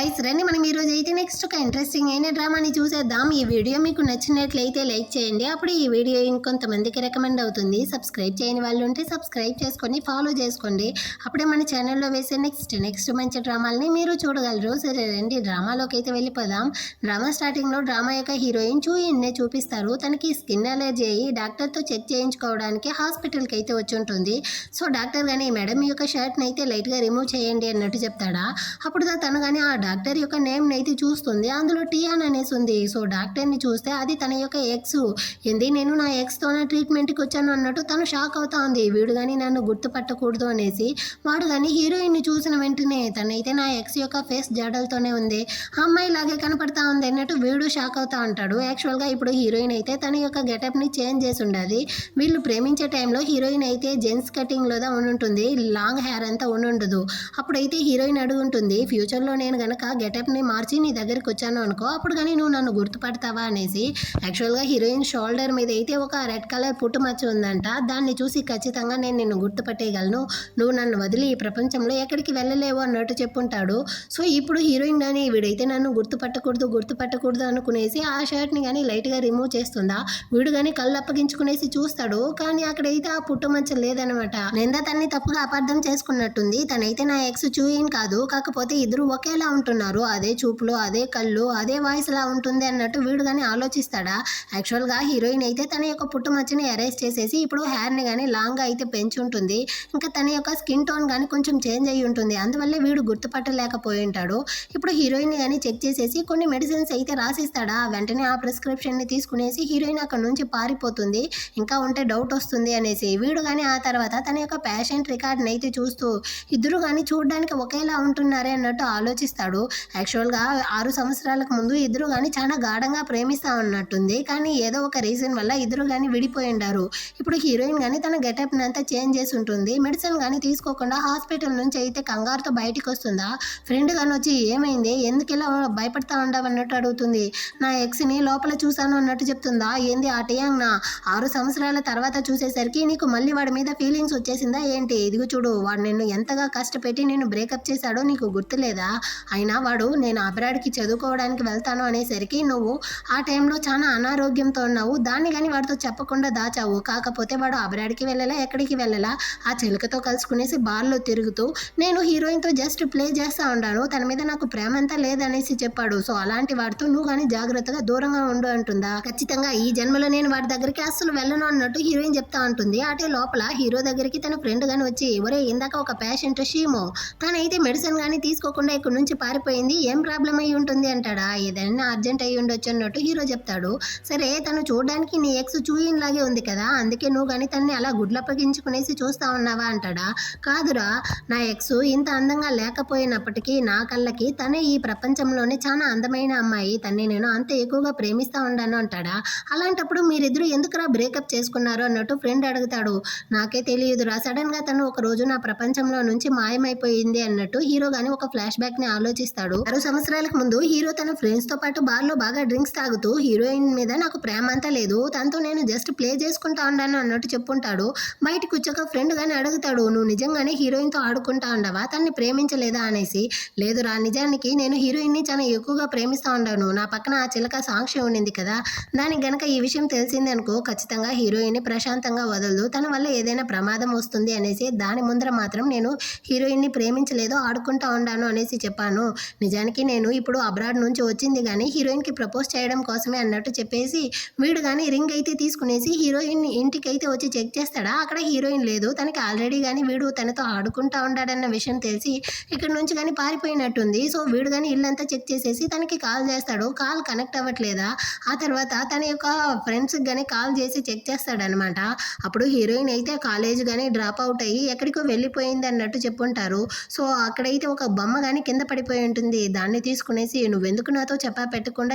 Guys రండి మనం ఈరోజు అయితే నెక్స్ట్ ఒక ఇంట్రెస్టింగ్ అయిన డ్రామాని చూసేద్దాం. ఈ వీడియో మీకు నచ్చినట్లయితే లైక్ చేయండి. అప్పుడు ఈ వీడియో ఇంకొంతమందికి రికమెండ్ అవుతుంది. సబ్స్క్రైబ్ చేయని వాళ్ళు ఉంటే సబ్స్క్రైబ్ చేసుకొని ఫాలో చేసుకోండి. అప్పుడే మన ఛానల్లో వేసే నెక్స్ట్ మంచి డ్రామాలని మీరు చూడగలరు. సరే రండి డ్రామాలోకి అయితే వెళ్ళిపోదాం. డ్రామా స్టార్టింగ్లో డ్రామా యొక్క హీరోయిన్ చూయిన్నే చూపిస్తారు. తనకి స్కిన్ అలర్జీ అయ్యి డాక్టర్తో చెక్ చేయించుకోవడానికి హాస్పిటల్కి అయితే వచ్చి ఉంటుంది. సో డాక్టర్ కానీ మేడం మీ యొక్క షర్ట్ని అయితే లైట్గా రిమూవ్ చేయండి అన్నట్టు చెప్తాడా. అప్పుడు తను కానీ ఆ డాక్టర్ యొక్క నేమ్ని అయితే చూస్తుంది. అందులో టియాన్ అనేసి ఉంది. సో డాక్టర్ని చూస్తే అది తన యొక్క ఎక్స్. ఏంది నేను నా ఎక్స్తోనే ట్రీట్మెంట్కి వచ్చాను అన్నట్టు తను షాక్ అవుతా ఉంది. వీడు కానీ నన్ను గుర్తుపట్టకూడదు అనేసి. వాడు కానీ హీరోయిన్ని చూసిన వెంటనే తనైతే నా ఎక్స్ యొక్క ఫేస్ జాడలతోనే ఉంది, ఆ అమ్మాయి లాగే కనపడతా ఉంది అన్నట్టు వీడు షాక్ అవుతా ఉంటాడు. యాక్చువల్గా ఇప్పుడు హీరోయిన్ అయితే తన యొక్క గెటప్ని చేంజ్ చేసి ఉండాలి. వీళ్ళు ప్రేమించే టైంలో హీరోయిన్ అయితే జెంట్స్ కటింగ్లో ఉంటుంది, లాంగ్ హెయిర్ అంతా ఉండదు. అప్పుడైతే హీరోయిన్ అడుగుంటుంది, ఫ్యూచర్లో నేను గనక గెటప్ని మార్చి నీ దగ్గరికి వచ్చాను అనుకో, అప్పుడు కానీ నువ్వు నన్ను గుర్తుపడతావా అనేసి. యాక్చువల్గా హీరోయిన్ షోల్డర్ మీద అయితే ఒక రెడ్ కలర్ పుట్టుమచ్చ ఉందంట. దాన్ని చూసి ఖచ్చితంగా నేను నిన్ను గుర్తుపట్టేయగలను, నువ్వు నన్ను వదిలి ఈ ప్రపంచంలో ఎక్కడికి వెళ్ళలేవు అన్నట్టు చెప్పుంటాడు. సో ఇప్పుడు హీరోయిన్ కానీ వీడైతే నన్ను గుర్తుపట్టకూడదు అనుకునేసి ఆ షర్ట్ని కానీ లైట్గా రిమూవ్ చేస్తుందా. వీడు కానీ కళ్ళు అప్పగించుకునేసి చూస్తాడు, కానీ అక్కడైతే ఆ పుట్టుమచ్చ లేదనమాట. నింద తన్ని తప్పుగా అపార్థం చేసుకున్నట్టుంది. తనైతే నా ఎక్స్ చూయిన్ కాదు, కాకపోతే ఇద్దరు ఒకేలా ఉంటున్నారు, అదే చూపులు, అదే కళ్ళు, అదే వాయిస్ లా ఉంటుంది అన్నట్టు వీడు కానీ ఆలోచిస్తాడా. యాక్చువల్గా హీరోయిన్ అయితే తన యొక్క పుట్టుమచ్చని అరేంజ్ చేసేసి ఇప్పుడు హెయిర్ని కానీ లాంగ్గా అయితే పెంచి ఉంటుంది. ఇంకా తన యొక్క స్కిన్ టోన్ కానీ కొంచెం చేంజ్ అయ్యి ఉంటుంది. అందువల్లే వీడు గుర్తుపట్టలేకపోయి ఉంటాడు. ఇప్పుడు హీరోయిన్ కానీ చెక్ చేసేసి కొన్ని మెడిసిన్స్ అయితే రాసిస్తాడా. వెంటనే ఆ ప్రిస్క్రిప్షన్ని తీసుకునేసి హీరోయిన్ అక్కడ నుంచి పారిపోతుంది. ఇంకా ఉంటే డౌట్ వస్తుంది అనేసి. వీడు కానీ ఆ తర్వాత తన యొక్క పేషెంట్ రికార్డ్ని అయితే చూస్తూ ఇద్దరు కానీ చూడడానికి ఒకేలా ఉంటున్నారే అన్నట్టు ఆలోచిస్తాడు. యాక్చువల్గా 6 సంవత్సరాలకు ముందు ఇద్దరు కానీ చాలా గాఢంగా ప్రేమిస్తా ఉన్నట్టుంది. కానీ ఏదో ఒక రీజన్ వల్ల ఇద్దరు కానీ విడిపోయి ఉండారు. ఇప్పుడు హీరోయిన్ కానీ తన గెటప్ని అంతా చేంజ్ చేసి ఉంటుంది. మెడిసిన్ కానీ తీసుకోకుండా హాస్పిటల్ నుంచి అయితే కంగారుతో బయటికి వస్తుందా. ఫ్రెండ్ కానీ వచ్చి ఏమైంది, ఎందుకు ఇలా భయపడతా ఉండవు అన్నట్టు అడుగుతుంది. నా ఎక్స్ని లోపల చూశాను అన్నట్టు చెప్తుందా. ఏంది ఆ టియాంగ్ నా 6 సంవత్సరాల తర్వాత చూసేసరికి నీకు మళ్ళీ వాడి మీద ఫీలింగ్స్ వచ్చేసిందా ఏంటి. ఇదిగో చూడు, వాడు నిన్ను ఎంతగా కష్టపెట్టి నేను బ్రేకప్ చేశాడో నీకు గుర్తులేదా. అయినా వాడు నేను అబ్రాడ్కి చదువుకోవడానికి వెళ్తాను అనేసరికి నువ్వు ఆ టైంలో చాలా అనారోగ్యంతో ఉన్నావు, దాన్ని కానీ వాడితో చెప్పకుండా దాచావు. కాకపోతే వాడు అబ్రాడ్కి వెళ్ళలా, ఎక్కడికి వెళ్ళలా, ఆ చిలుకతో కలుసుకునేసి బార్లో తిరుగుతూ నేను హీరోయిన్తో జస్ట్ ప్లే చేస్తూ ఉన్నాను, తన మీద నాకు ప్రేమ అంతా లేదనేసి చెప్పాడు. సో అలాంటి వాడితో నువ్వు కానీ జాగ్రత్తగా దూరంగా ఉండు అంటుందా. ఖచ్చితంగా ఈ జన్మలో నేను వాడి దగ్గరికి అస్సలు వెళ్ళను అన్నట్టు హీరోయిన్ చెప్తా ఉంటుంది. అటే లోపల హీరో దగ్గరికి తన ఫ్రెండ్ కానీ వచ్చి, ఒరే ఇందాక ఒక పేషెంట్ షీమో, తనైతే మెడిసిన్ కానీ తీసుకోకుండా ఇక్కడ నుంచి పారిపోయింది, ఏం ప్రాబ్లం అయ్యి ఉంటుంది అంటాడా. ఏదైనా అర్జెంట్ అయ్యి ఉండొచ్చు అన్నట్టు హీరో చెప్తాడు. సరే తను చూడడానికి నీ ఎక్స్ చూయిన్ లాగే ఉంది కదా, అందుకే నువ్వు కానీ తన్ని అలా గుడ్లప్పగించుకునేసి చూస్తా ఉన్నావా అంటాడా. కాదురా, నా ఎక్స్ ఇంత అందంగా లేకపోయినప్పటికీ నా కళ్ళకి తనే ఈ ప్రపంచంలోనే చాలా అందమైన అమ్మాయి, తన్ని నేను అంత ఎక్కువగా ప్రేమిస్తా ఉన్నాను అంటాడా. అలాంటప్పుడు మీరిద్దరూ ఎందుకురా బ్రేకప్ చేసుకున్నారు అన్నట్టు ఫ్రెండ్ అడుగుతాడు. నాకే తెలియదురా, సడన్ గా తను ఒక రోజు నా ప్రపంచంలో నుంచి మాయమైపోయింది అన్నట్టు హీరో గాని ఒక ఫ్లాష్ బ్యాక్ ని ఆలోచిస్తాడు. 6 సంవత్సరాలకు ముందు హీరో తన ఫ్రెండ్స్ తో పాటు బార్ లో బాగా డ్రింక్స్ తాగుతూ హీరోయిన్ మీద నాకు ప్రేమ అంతా లేదు, తనతో నేను జస్ట్ ప్లే చేసుకుంటా ఉన్నాను అన్నట్టు చెప్పుంటాడు. బయటకు వచ్చాక ఫ్రెండ్ గాని అడుగుతాడు, నువ్వు నిజంగానే హీరోయిన్ తో ఆడుకుంటా ఉండవా, తన్ని ప్రేమించలేదా అనేసి. లేదురా, నిజానికి నేను హీరోయిన్ ని చాలా ఎక్కువగా ప్రేమిస్తా ఉన్నాను, నా పక్కన ఆ చిలక సాక్షి ఉండింది కదా, దానికి గనక ఈ విషయం తెలిసింది అనుకో ఖచ్చితంగా హీరోయిన్ ని ప్రశాంతంగా వదలదు, తన వల్ల ఏదైనా ప్రమాదం వస్తుంది అనేసి. దాని ముందర మాత్రం నేను హీరోయిన్ ని ప్రేమించలేదు, ఆడుకుంటా ఉన్నాను అనేసి చెప్పాను. నిజానికి నేను ఇప్పుడు అబ్రాడ్ నుంచి వచ్చింది కానీ హీరోయిన్కి ప్రపోజ్ చేయడం కోసమే అన్నట్టు చెప్పేసి వీడు కానీ రింగ్ అయితే తీసుకునేసి హీరోయిన్ ఇంటికి అయితే వచ్చి చెక్ చేస్తాడా. అక్కడ హీరోయిన్ లేదు, తనకి ఆల్రెడీ కానీ వీడు తనతో ఆడుకుంటా ఉంటాడన్న విషయం తెలిసి ఇక్కడ నుంచి కానీ పారిపోయినట్టుంది. సో వీడు కానీ ఇల్లంతా చెక్ చేసేసి తనకి కాల్ చేస్తాడు. కాల్ కనెక్ట్ అవ్వట్లేదా. ఆ తర్వాత తన యొక్క ఫ్రెండ్స్కి కానీ కాల్ చేసి చెక్ చేస్తాడనమాట. అప్పుడు హీరోయిన్ అయితే కాలేజ్ కానీ డ్రాప్ అవుట్ అయ్యి ఎక్కడికో వెళ్ళిపోయింది అన్నట్టు చెప్పుంటారు. సో అక్కడైతే ఒక బొమ్మ కానీ కింద పడిపోయి ఉంటుంది. దాన్ని తీసుకునేసి నువ్వెందుకు నాతో చెప్పా పెట్టకుండా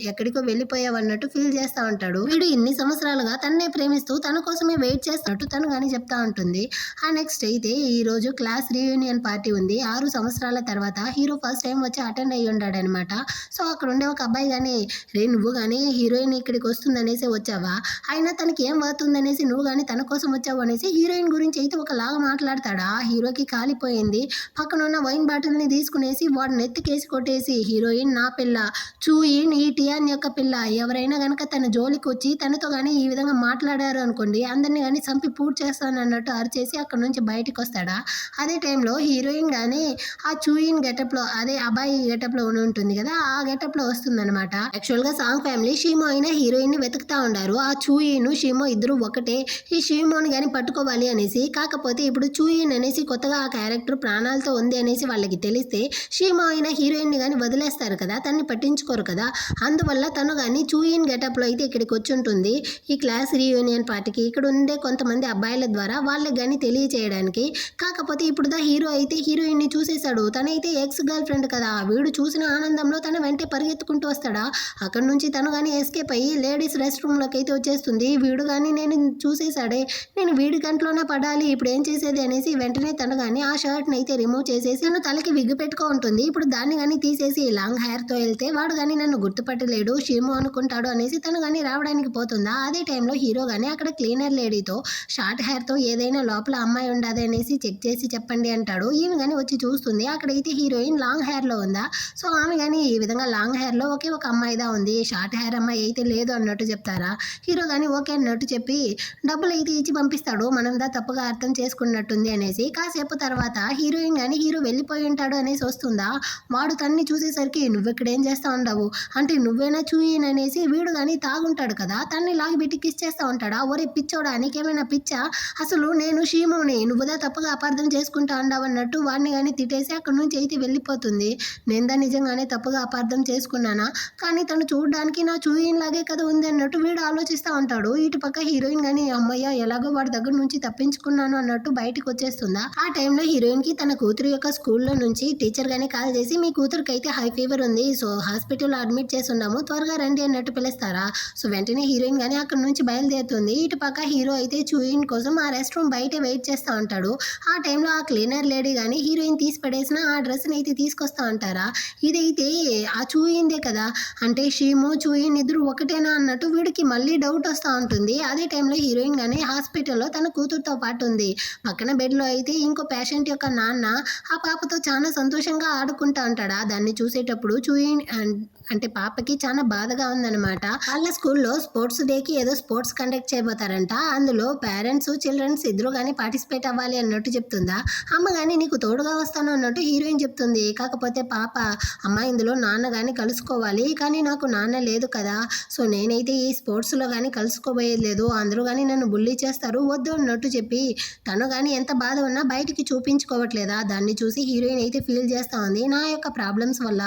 ఎక్కడికో వెళ్ళిపోయావు అన్నట్టు ఫీల్ చేస్తూ ఉంటాడు. వీడు ఇన్ని సంవత్సరాలుగా తన్నే ప్రేమిస్తూ తన కోసమే వెయిట్ చేస్తున్నట్టు తను కానీ చెప్తా ఉంటుంది. ఆ నెక్స్ట్ అయితే ఈ రోజు క్లాస్ రీయూనియన్ పార్టీ ఉంది. 6 సంవత్సరాల తర్వాత హీరో ఫస్ట్ టైం వచ్చి అటెండ్ అయ్యి ఉన్నాడు అనమాట. సో అక్కడ ఉండే ఒక అబ్బాయి కానీ, రే నువ్వు కానీ హీరోయిన్ ఇక్కడికి వస్తుందనేసి వచ్చావా, అయినా తనకి ఏం అవుతుందనేసి నువ్వు కానీ తన కోసం వచ్చావు అనేసి హీరోయిన్ గురించి అయితే ఒకలాగా మాట్లాడతాడా. హీరోకి కాలిపోయింది. పక్కన ఉన్న వైన్ బాటిల్ని తీసుకునేసి వాడు నెత్తికేసి కొట్టేసి, హీరోయిన్ నా పిల్ల, చూయిన్ ఈ టియాన్ యొక్క పిల్ల, ఎవరైనా గనక తన జోలికి వచ్చి తనతో కానీ ఈ విధంగా మాట్లాడారు అనుకోండి, అందరినీ కానీ చంపి పూర్తి చేస్తాను అన్నట్టు అరిచేసి అక్కడ నుంచి బయటకు వస్తాడా. అదే టైంలో హీరోయిన్ కానీ ఆ చూయిన్ గెటప్లో, అదే అబ్బాయి గెటప్లో ఉంటుంది కదా, ఆ గెటప్లో వస్తుందన్నమాట. యాక్చువల్గా సాంగ్ ఫ్యామిలీ షీమో అయినా హీరోయిన్ని వెతుకుతా ఉండారు. ఆ చూయిన్ షీమో ఇద్దరు ఒకటే. ఈ షీమోని కానీ పట్టుకోవాలి అనేసి, కాకపోతే ఇప్పుడు చూయిన్ అనేసి కొత్తగా ఆ క్యారెక్టర్ ప్రాణాలతో ఉంది అనేసి వాళ్ళకి తెలిస్తే షీమో అయినా హీరోయిన్ని కానీ వదిలేస్తారు కదా, తన్ని పట్టించుకోరు కదా. అందువల్ల తను కానీ చూయిన్ గెటప్లో అయితే ఇక్కడికి వచ్చి ఉంటుంది ఈ క్లాస్ రీయూనియన్ పార్టీకి. ఇక్కడ ఉండే కొంతమంది అబ్బాయిల ద్వారా వాళ్ళకి కానీ తెలియచేయడానికి. కాకపోతే ఇప్పుడు హీరో అయితే హీరోయిన్ని చూసేశాడు. తనైతే ఎక్స్ గర్ల్ ఫ్రెండ్ కదా, వీడు చూసిన ఆనందంలో తన వెంటే పరిగెత్తుకుంటూ వస్తాడా. అక్కడ నుంచి తను కానీ ఎస్కేప్ అయ్యి లేడీస్ రెస్ట్ రూమ్లోకి అయితే వచ్చేస్తుంది. వీడు కానీ నేను చూసేశాడే, నేను వీడి గంటలోనే పడాలి, ఇప్పుడు ఏం చేసేది అనేసి వెంటనే తను కానీ ఆ షర్ట్ని అయితే రిమూవ్ చేసేసి తను తలకి విగ్గు పెట్టుకో ఉంటుంది. ఇప్పుడు దాన్ని కానీ తీసేసి లాంగ్ హెయిర్తో వెళ్తే వాడు కానీ నన్ను గుర్తుపట్టలేడు, షీమో అనుకుంటాడు అనేసి తను కానీ రావడానికి పోతుందా. అదే టైంలో హీరో కానీ అక్కడ క్లీనర్ లేడీతో షార్ట్ హెయిర్తో ఏదైనా లోపల అమ్మాయి ఉండదు అనేసి చెక్ చేసి చెప్పండి అంటాడు. ఈమె కానీ వచ్చి చూస్తుంది, అక్కడైతే హీరోయిన్ లాంగ్ హెయిర్లో ఉందా. సో ఆమె కానీ ఈ విధంగా లాంగ్ హెయిర్లో ఒకే ఒక అమ్మాయిదా ఉంది, షార్ట్ హెయిర్ అమ్మాయి అయితే లేదు అన్నట్టు చెప్తారా. హీరో కానీ ఓకే అన్నట్టు చెప్పి డబ్బులు అయితే ఇచ్చి పంపిస్తాడు, మనందా తప్పుగా అర్థం చేసుకున్నట్టుంది అనేసి. కాసేపు తర్వాత హీరోయిన్ కానీ హీరో వెళ్ళిపోయి ఉంటాడు అనేసి వస్తుందా. వాడు తన్ని చూసేసరికి నువ్వు ఇక్కడ ఏం చేస్తా ఉండవు అంటే నువ్వేనా చూయిన్ అనేసి వీడు కానీ తాగుంటాడు కదా, తన్ని లాగి పెట్టి కిస్ చేస్తూ ఉంటాడా. ఒరే పిచ్చోడా, నీకేమైనా పిచ్చా, అసలు నేను షీమోని, నువ్వుదా తప్పుగా అపార్థం చేసుకుంటా ఉండవు అన్నట్టు వాడిని కానీ తిట్టేసి అక్కడ నుంచి అయితే వెళ్ళిపోతుంది. నేను నిజంగానే తప్పుగా అపార్థం చేసుకున్నానా, కానీ తను చూడడానికి నా చూయిన్ లాగే కదా ఉంది అన్నట్టు వీడు ఆలోచిస్తూ ఉంటాడు. ఇటు పక్క హీరోయిన్ కానీ అమ్మయ్య ఎలాగో వాడి దగ్గర నుంచి తప్పించుకున్నాను అన్నట్టు బయటకు వచ్చేస్తుందా. ఆ టైంలో హీరోయిన్ కి తన కూతురు యొక్క స్కూల్లో నుంచి టీచర్ గానీ కాల్ చేసి మీ కూతురికి అయితే హై ఫీవర్ ఉంది, సో హాస్పిటల్లో అడ్మిట్ చేసి ఉన్నాము, త్వరగా రండి అన్నట్టు పిలుస్తారా. సో వెంటనే హీరోయిన్ కానీ అక్కడ నుంచి బయలుదేరుతుంది. ఇటు పక్క హీరో అయితే చూయిన్ కోసం ఆ రెస్ట్ రూమ్ బయటే వెయిట్ చేస్తూ ఉంటాడు. ఆ టైంలో ఆ క్లీనర్ లేడీ కానీ హీరోయిన్ తీసి పడేసిన ఆ డ్రెస్ని అయితే తీసుకొస్తా ఉంటారా. ఇదైతే ఆ చూయిందే కదా, అంటే షీమో చూయిన్ ఇద్దరు ఒకటేనా అన్నట్టు వీడికి మళ్ళీ డౌట్ వస్తూ ఉంటుంది. అదే టైంలో హీరోయిన్ కానీ హాస్పిటల్లో తన కూతురుతో పాటు ఉంది. పక్కన బెడ్లో అయితే ఇంకో పేషెంట్ యొక్క నాన్న ఆ పాపతో చాలా సంతోషంగా ఆడుకుంటా ఉంటాడా. దాన్ని చూసేటప్పుడు చూయిన్ అంటే పాపకి చాలా బాధగా ఉందన్నమాట. వాళ్ళ స్కూల్లో స్పోర్ట్స్ డేకి ఏదో స్పోర్ట్స్ కండక్ట్ చేయబోతారంట. అందులో పేరెంట్స్ చిల్డ్రన్స్ ఇద్దరు కానీ పార్టిసిపేట్ అవ్వాలి అన్నట్టు చెప్తుందా. అమ్మ కానీ నీకు తోడుగా వస్తాను అన్నట్టు హీరోయిన్ చెప్తుంది. కాకపోతే పాప అమ్మ ఇందులో నాన్న కానీ కలుసుకోవాలి, కానీ నాకు నాన్న లేదు కదా, సో నేనైతే ఈ స్పోర్ట్స్లో కానీ కలుసుకోబోయేది లేదు, అందరూ కానీ నన్ను బుల్లీ చేస్తారు, వద్దు అన్నట్టు చెప్పి తను కానీ ఎంత బాధ ఉన్నా బయటికి చూపించుకోవట్లేదా. దాన్ని చూసి హీరోయిన్ అయితే ఫీల్ చేస్తూ ఉంది, నా యొక్క ప్రాబ్లమ్స్ వల్ల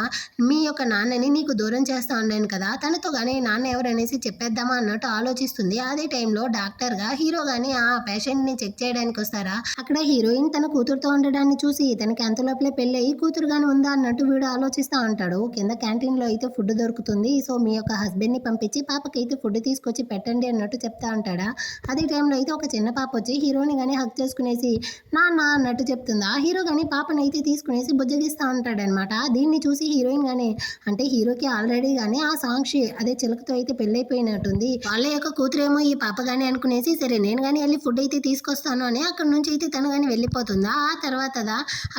మీ యొక్క నాన్నని నీకు దూరం చేస్తా ఉన్నాను కదా, తనతో కానీ నాన్న ఎవరు అనేసి చెప్పేద్దామా అన్నట్టు ఆలోచిస్తుంది. అదే టైంలో డాక్టర్గా హీరో కానీ ఆ పేషెంట్ని చెక్ చేయడానికి వస్తారా. అక్కడ హీరోయిన్ తన కూతురుతో ఉండడాన్ని చూసి తనకి అంతలోపలే పెళ్ళి అయ్యి కూతురు కానీ ఉందా అన్నట్టు వీడు ఆలోచిస్తూ ఉంటాడు. కింద క్యాంటీన్లో అయితే ఫుడ్ దొరుకుతుంది, సో మీ యొక్క హస్బెండ్ని పంపించి పాపకి అయితే ఫుడ్ తీసుకొచ్చి పెట్టండి అన్నట్టు చెప్తా ఉంటాడా. అదే టైంలో అయితే ఒక చిన్న పాప వచ్చి హీరోని కానీ హక్ చేసుకునేసి నాన్న అన్నట్టు చెప్తుంది. ఆ హీరో కానీ పాపని అయితే తీసుకునేసి బుజ్జగిస్తూ ఉంటాడనమాట. దీన్ని చూసి హీరోయిన్ కానీ అంటే హీరోకి ఆల్రెడీ కానీ ఆ సాంక్షి అదే చిలకతో అయితే పెళ్ళైపోయినట్టుంది. వాళ్ళ యొక్క కూతురేమో ఈ పాప కానీ అనుకునేసి సరే నేను కానీ వెళ్ళి ఫుడ్ అయితే తీసుకొస్తాను అని అక్కడ నుంచి అయితే తను కానీ వెళ్ళిపోతుందా. ఆ తర్వాత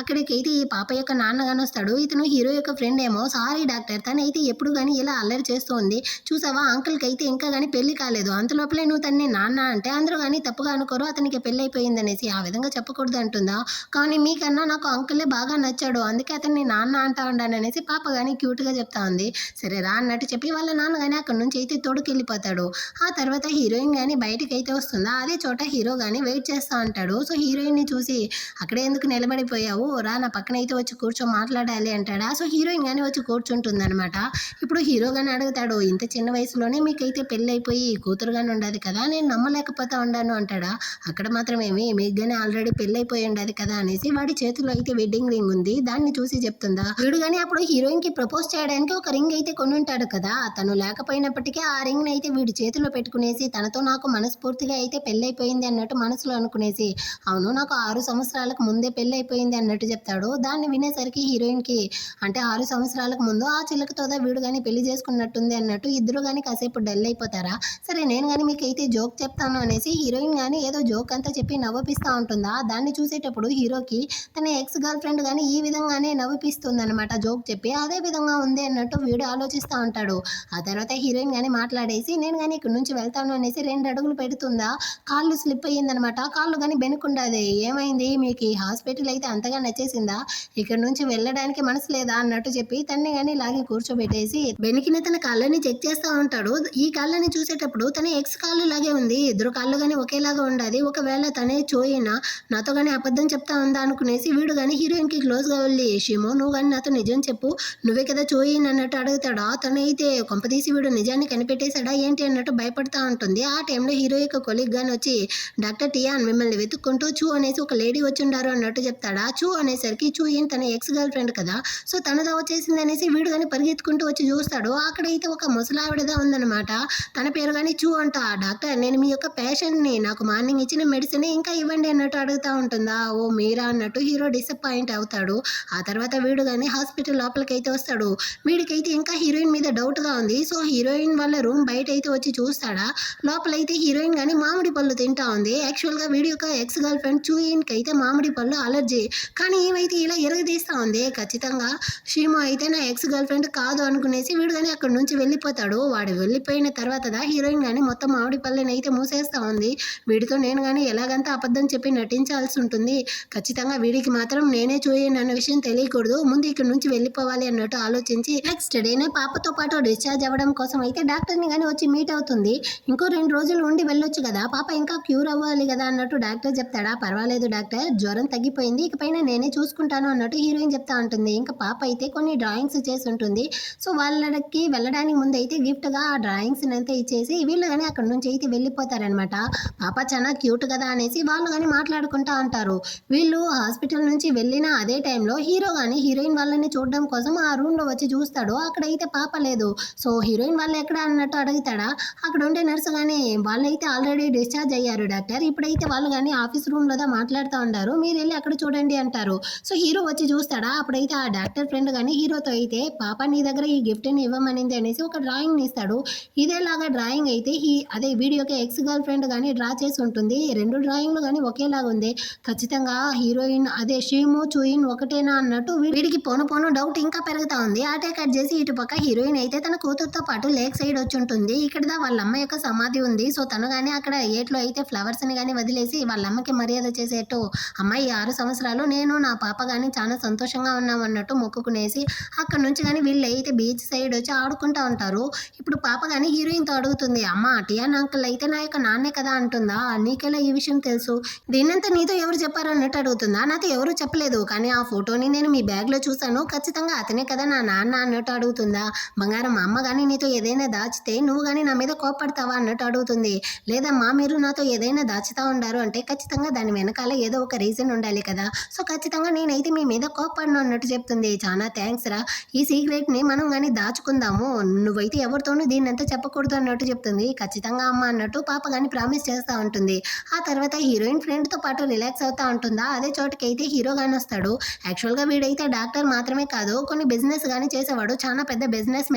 అక్కడికి అయితే ఈ పాప యొక్క నాన్న కానీ వస్తాడు. ఇతను హీరో యొక్క ఫ్రెండ్ ఏమో సారీ డాక్టర్, తనైతే ఎప్పుడు కానీ ఇలా అల్లరి చేస్తుంది, చూసావా అంకుల్కి అయితే ఇంకా కానీ పెళ్లి కాలేదు, అంతలోపలే నువ్వు తన్ని నాన్న అంటే అందరూ కానీ తప్పుగా అనుకోరు అతనికి పెళ్ళి అయిపోయింది అనేసి, ఆ విధంగా చెప్పకూడదు అంటుందా. కానీ మీకన్నా నాకు అంకులే బాగా నచ్చాడు, అందుకే అతన్ని నాన్న అంటా ఉండాను అనేసి పాప కానీ క్యూట్గా చెప్తా ఉంది. సరే రా అన్నట్టు చెప్పి వాళ్ళ నాన్న కానీ అక్కడ నుంచి అయితే తోడుకెళ్ళిపోతాడు. ఆ తర్వాత హీరోయిన్ కానీ బయటకు అయితే వస్తుందా. అదే చోట హీరో కానీ వెయిట్ చేస్తూ ఉంటాడు. సో హీరోయిన్ని చూసి అక్కడే ఎందుకు నిలబడిపోయావు, రా నా పక్కన అయితే వచ్చి కూర్చో మాట్లాడాలి అంటాడా. సో హీరోయిన్ కానీ వచ్చి కూర్చుంటుంది అనమాట. ఇప్పుడు హీరో కానీ అడుగుతాడు, ఇంత చిన్న వయసులోనే మీకైతే పెళ్ళి అయిపోయి కూతురు కానీ ఉండదు కదా, నేను నమ్మలేకపోతా ఉండాను అంటాడా. అక్కడ మాత్రం ఏమి మీకు కానీ ఆల్రెడీ పెళ్ళి అయిపోయి ఉండదు కదా అనేసి వాడి చేతిలో అయితే వెడ్డింగ్ రింగ్ ఉంది, దాన్ని చూసి చెప్తుందా. వీడు కానీ అప్పుడు హీరోయిన్ కి ప్రపోజ్ చేయడానికి ఒక రింగ్ అయితే కొని ఉంటాడు కదా, తను లేకపోయినప్పటికీ ఆ రింగ్ అయితే వీడి చేతిలో పెట్టుకునేసి తనతో నాకు మనస్ఫూర్తిగా అయితే పెళ్ళైపోయింది అన్నట్టు మనసులో అనుకునేసి అవును నాకు 6 సంవత్సరాలకు ముందే పెళ్ళి అయిపోయింది అన్నట్టు చెప్తాడు. దాన్ని వినేసరికి హీరోయిన్ కి అంటే 6 సంవత్సరాలకు ముందు ఆ చిలకతో వీడు కానీ పెళ్లి చేసుకున్నట్టుంది అన్నట్టు ఇద్దరు కానీ కాసేపు డల్ అయిపోతారా. సరే నేను కానీ మీకు అయితే జోక్ చెప్తాను అనేసి హీరోయిన్ కానీ ఏదో జోక్ అంతా చెప్పి నవ్విస్తూ ఉంటుందా. దాన్ని చూసేటప్పుడు హీరోకి తన ఎక్స్ గర్ల్ ఫ్రెండ్ కానీ ఈ విధంగానే నవ్విపిస్తుంది అనమాట జోక్ చెప్పి. అదే విధంగా ఉంది అన్నట్టు వీడు ఆలోచిస్తూ ఉంటాడు. ఆ తర్వాత హీరోయిన్ కానీ మాట్లాడేసి నేను కానీ ఇక్కడ నుంచి వెళ్తాను అనేసి 2 అడుగులు పెడుతుందా, కాళ్ళు స్లిప్ అయ్యిందనమాట. కాళ్ళు కానీ బెనుకుండాది. ఏమైంది మీకు ఈ హాస్పిటల్ అయితే అంతగా నచ్చేసిందా, ఇక్కడ నుంచి వెళ్ళడానికి మనసు లేదా అన్నట్టు చెప్పి తన్ని కానీ లాగి కూర్చోబెట్టేసి బెనికిన తన కాళ్ళని చెక్ చేస్తూ ఉంటాడు. ఈ కాళ్ళని చూసేటప్పుడు తన ఎక్స్ కాళ్ళు లాగే ఉంది. ఇద్దరు కాళ్ళు కానీ ఒకేలాగా ఉండాలి. ఒకవేళ తనే చోయినా నాతో కానీ అబద్ధం చెప్తా ఉందా అనుకునేసి వీడు కానీ హీరోయిన్కి క్లోజ్గా వెళ్ళి షిమో నువ్వు కానీ నాతో నిజం చెప్పు, నువ్వే కదా చోయిన్ అన్నట్టు అడుగుతాడా. తనైతే కొంపదీసి వీడు నిజాన్ని కనిపెట్టేశాడా ఏంటి అన్నట్టు భయపడతా ఉంటుంది. ఆ టైంలో హీరో యొక్క కొలీగ్ గాని వచ్చి డాక్టర్ టియాన్ మిమ్మల్ని వెతుక్కుంటూ చూ అనేసి ఒక లేడీ వచ్చిండారు అన్నట్టు చెప్తాడా. చూ అనేసరికి చూయిన్ తన ఎక్స్ గర్ల్ ఫ్రెండ్ కదా, సో తనదా వచ్చేసింది అనేసి వీడు కానీ పరిగెత్తుకుంటూ వచ్చి చూస్తాడు. అక్కడైతే ఒక ముసలావిడదా ఉందన్నమాట. తన పేరు కానీ చూ అంట. డాక్టర్ నేను మీ యొక్క పేషెంట్ని, నాకు మార్నింగ్ ఇచ్చిన మెడిసిన్ ఇంకా ఇవ్వండి అన్నట్టు అడుగుతూ ఉంటుందా. ఓ మీరా అన్నట్టు హీరో డిసప్పాయింట్ అవుతాడు. ఆ తర్వాత వీడు కానీ హాస్పిటల్ లోపలికి అయితే వస్తాడు. వీడికైతే ఇంకా హీరోయిన్ మీద డౌట్గా ఉంది. సో హీరోయిన్ వాళ్ళ రూమ్ బయట అయితే వచ్చి చూస్తాడా. లోపలైతే హీరోయిన్ కానీ మామిడి పళ్ళు తింటా ఉంది. యాక్చువల్గా వీడి యొక్క ఎక్స్ గర్ల్ ఫ్రెండ్ చూయిన్కి అయితే మామిడి పళ్ళు అలర్జీ, కానీ ఏమైతే ఇలా ఎరగదీస్తూ ఉంది. ఖచ్చితంగా షీమో అయితే నా ఎక్స్ గర్ల్ ఫ్రెండ్ కాదు అనుకునేసి వీడు కానీ అక్కడి నుంచి వెళ్ళిపోతాడు. వాడు వెళ్ళిపోయిన తర్వాత హీరోయిన్ కానీ మొత్తం మామిడి పళ్ళని అయితే మూసేస్తూ ఉంది. వీడితో నేను కానీ ఎలాగంతా అబద్ధం చెప్పి నటించాల్సి ఉంటుంది. ఖచ్చితంగా వీడికి మాత్రం నేనే చూయను అన్న విషయం తెలియకూడదు, ముందు ఇక్కడ నుంచి వెళ్ళిపోవాలి అన్నట్టు ఆలోచించి నెక్స్ట్ డేనే పాపతో పాటు డిశ్చార్జ్ అవ్వడం కోసం అయితే డాక్టర్ని కానీ వచ్చి మీట్ అవుతుంది. ఇంకో 2 రోజులు ఉండి వెళ్ళొచ్చు కదా, పాప ఇంకా క్యూర్ అవ్వాలి కదా అన్నట్టు డాక్టర్ చెప్తాడా. పర్వాలేదు డాక్టర్, జ్వరం తగ్గిపోయింది, ఇకపైన నేనే చూసుకుంటాను అన్నట్టు హీరోయిన్ చెప్తా ఉంటుంది. ఇంకా పాప అయితే కొన్ని డ్రాయింగ్స్ చేసి ఉంటుంది. సో వాళ్ళకి వెళ్ళడానికి ముందు అయితే గిఫ్ట్గా ఆ డ్రాయింగ్స్ అంతా ఇచ్చేసి వీళ్ళు కానీ అక్కడ నుంచి అయితే వెళ్ళిపోతారనమాట. పాప చాలా క్యూట్ కదా అనేసి వాళ్ళు కానీ మాట్లాడుకుంటా ఉంటారు. వీళ్ళు హాస్పిటల్ నుంచి వెళ్ళిన అదే టైంలో హీరో కానీ హీరోయిన్ వాళ్ళని చూడడం కోసం ఆ రూమ్లో వచ్చి చూస్తాడు. అక్కడైతే పాప లేదు. సో హీరోయిన్ వాళ్ళు ఎక్కడ అన్నట్టు అడుగుతాడా. అక్కడ ఉండే నర్సు కానీ వాళ్ళైతే ఆల్రెడీ డిశ్చార్జ్ అయ్యారు డాక్టర్, ఇప్పుడైతే వాళ్ళు కానీ ఆఫీస్ రూమ్లో మాట్లాడుతూ ఉంటారు, మీరు వెళ్ళి అక్కడ చూడండి అంటారు. సో హీరో వచ్చి చూస్తాడా. అప్పుడైతే ఆ డాక్టర్ ఫ్రెండ్ కానీ హీరోతో అయితే పాప నీ దగ్గర ఈ గిఫ్ట్ని ఇవ్వమనింది అనేసి ఒక డ్రాయింగ్ని ఇస్తాడు. ఇదేలాగా డ్రాయింగ్ అయితే అదే వీడియోకి ఎక్స్ గర్ల్ ఫ్రెండ్ కానీ డ్రా చేసి ఉంటుంది. 2 డ్రాయింగ్లు కానీ ఒకేలాగా ఉంది. ఖచ్చితంగా హీరోయిన్ అదే షీమో చూయిన్ ఒకటేనా అన్నట్టు వీడికి పోను పోను డౌట్ ఇంకా పెరుగుతా ఉంది. ఆటే కట్ చేసి ఇటు పక్క హీరోయిన్ అయితే తన కూతురుతో పాటు లేక్ సైడ్ వచ్చి ఉంటుంది. ఇక్కడ వాళ్ళ అమ్మ యొక్క సమాధి ఉంది. సో తను కానీ అక్కడ ఏట్లో అయితే ఫ్లవర్స్ని కానీ వదిలేసి వాళ్ళ అమ్మకి మర్యాద చేసేట్టు అమ్మాయి 6 సంవత్సరాలు నేను నా పాప కానీ చాలా సంతోషంగా ఉన్నాం అన్నట్టు మొక్కుకునేసి అక్కడ నుంచి కానీ వీళ్ళు అయితే బీచ్ సైడ్ వచ్చి ఆడుకుంటూ ఉంటారు. ఇప్పుడు పాప కానీ హీరోయిన్తో అడుగుతుంది, అమ్మ టియాన్ అంకుల్ అయితే నా యొక్క నాన్నే కదా అంటుందా, నీకెలా ఈ విషయం తెలుసు, దీన్నంతా నీతో ఎవరు చెప్పారు అన్నట్టు అడుగుతుందా. నాతో ఎవరు చెప్పలేదు, కానీ ఆ ఫోటోని నేను మీ బ్యాగ్లో చూశాను, ఖచ్చితంగా అతనే కదా నా నాన్న అన్నట్టు అడుగుతుందా. బంగారం మా అమ్మ కానీ నీతో ఏదైనా దాచితే నువ్వు కానీ నా మీద కోపడతావా అన్నట్టు అడుగుతుంది. లేదమ్మా మీరు నాతో ఏదైనా దాచుతా ఉండారు అంటే ఖచ్చితంగా దాని వెనకాల ఏదో ఒక రీజన్ ఉండాలి కదా, సో ఖచ్చితంగా నేనైతే మీ మీద కోపడను అన్నట్టు చెప్తుంది. చాలా థ్యాంక్స్ రా, ఈ సీక్రెట్ని మనం కానీ దాచుకుందాము, నువ్వైతే ఎవరితోనూ దీన్నంతా చెప్పకూడదు అన్నట్టు చెప్తుంది. ఖచ్చితంగా అమ్మ అన్నట్టు పాప కానీ ప్రామిస్ చేస్తూ ఉంటుంది. ఆ తర్వాత హీరోయిన్ ఫ్రెండ్తో పాటు రిలాక్స్ అవుతూ ఉంటుందా. అదే చోటుకి అయితే హీరో కానీ వస్తాడు. యాక్చువల్గా వీడైతే డాక్టర్ మాత్రమే కాదు కొన్ని బిజినెస్ కానీ చేసేవాడు, చాలా పెద్ద బిజినెస్ మ్యాన్.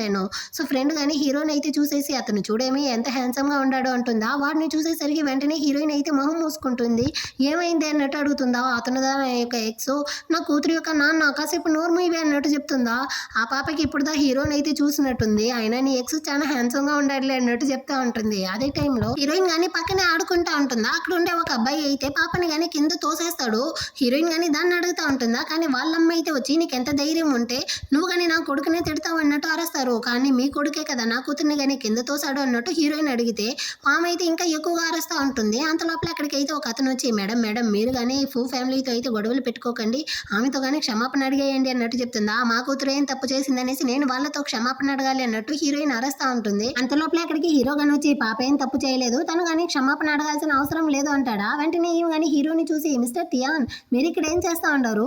సో ఫ్రెండ్ కానీ హీరోని అయితే చూసేసి అతను చూడేమి ఎంత హ్యాండ్సమ్గా ఉన్నాడు అంటుందా. వాడిని చూసేసరికి వెంటనే హీరోయిన్ అయితే మొహం మూసుకుంటుంది. ఏమైంది అన్నట్టు అడుగుతుందా. అతను యొక్క ఎక్స్ నా కూతురు యొక్క నాన్న, కాసేపు నోరు మూవీ అన్నట్టు చెప్తుందా. ఆ పాపకి ఇప్పుడు హీరోని అయితే చూసినట్టుంది, అయినా నీ ఎక్స్ చాలా హ్యాండ్సమ్గా ఉండాలి అన్నట్టు చెప్తా ఉంటుంది. అదే టైంలో హీరోయిన్ కానీ పక్కనే ఆడుకుంటా ఉంటుందా. అక్కడ ఉండే ఒక అబ్బాయి అయితే పాపని కానీ కింద తోసేస్తాడు. హీరోయిన్ కానీ దాన్ని అడుగుతూ ఉంటుందా. కానీ వాళ్ళమ్మ అయితే వచ్చి నీకు ఎంత ధైర్యం ఉంటే నువ్వు కానీ నా కొడుకునే తిడతావు అన్నట్టు అరుస్తారు. కానీ మీ కొడుకే కదా నా కూతుర్ని కానీ కింద తోసాడు అన్నట్టు హీరోయిన్ అడిగితే ఆమె అయితే ఇంకా ఎక్కువగా అరుస్తూ ఉంటుంది. అంత లోపల అక్కడికి అయితే ఒక అతను వచ్చి మేడం మేడం మీరు కానీ ఫ్యామిలీతో అయితే గొడవలు పెట్టుకోకండి, ఆమెతో కానీ క్షమాపణ అడిగేయండి అన్నట్టు చెప్తుందా. మా కూతురు ఏం తప్పు చేసిందనేసి నేను వాళ్ళతో క్షమాపణ అడగాలి అన్నట్టు హీరోయిన్ అరుస్తూ ఉంటుంది. అంత లోపల అక్కడికి హీరో కానీ వచ్చి పాప ఏం తప్పు చేయలేదు, తను కానీ క్షమాపణ అడగాల్సిన అవసరం లేదు అంటాడా. వెంటనే ఈమె కానీ హీరోని చూసి మిస్టర్ టియాన్ మీరు ఇక్కడ ఏం చేస్తా ఉంటారు,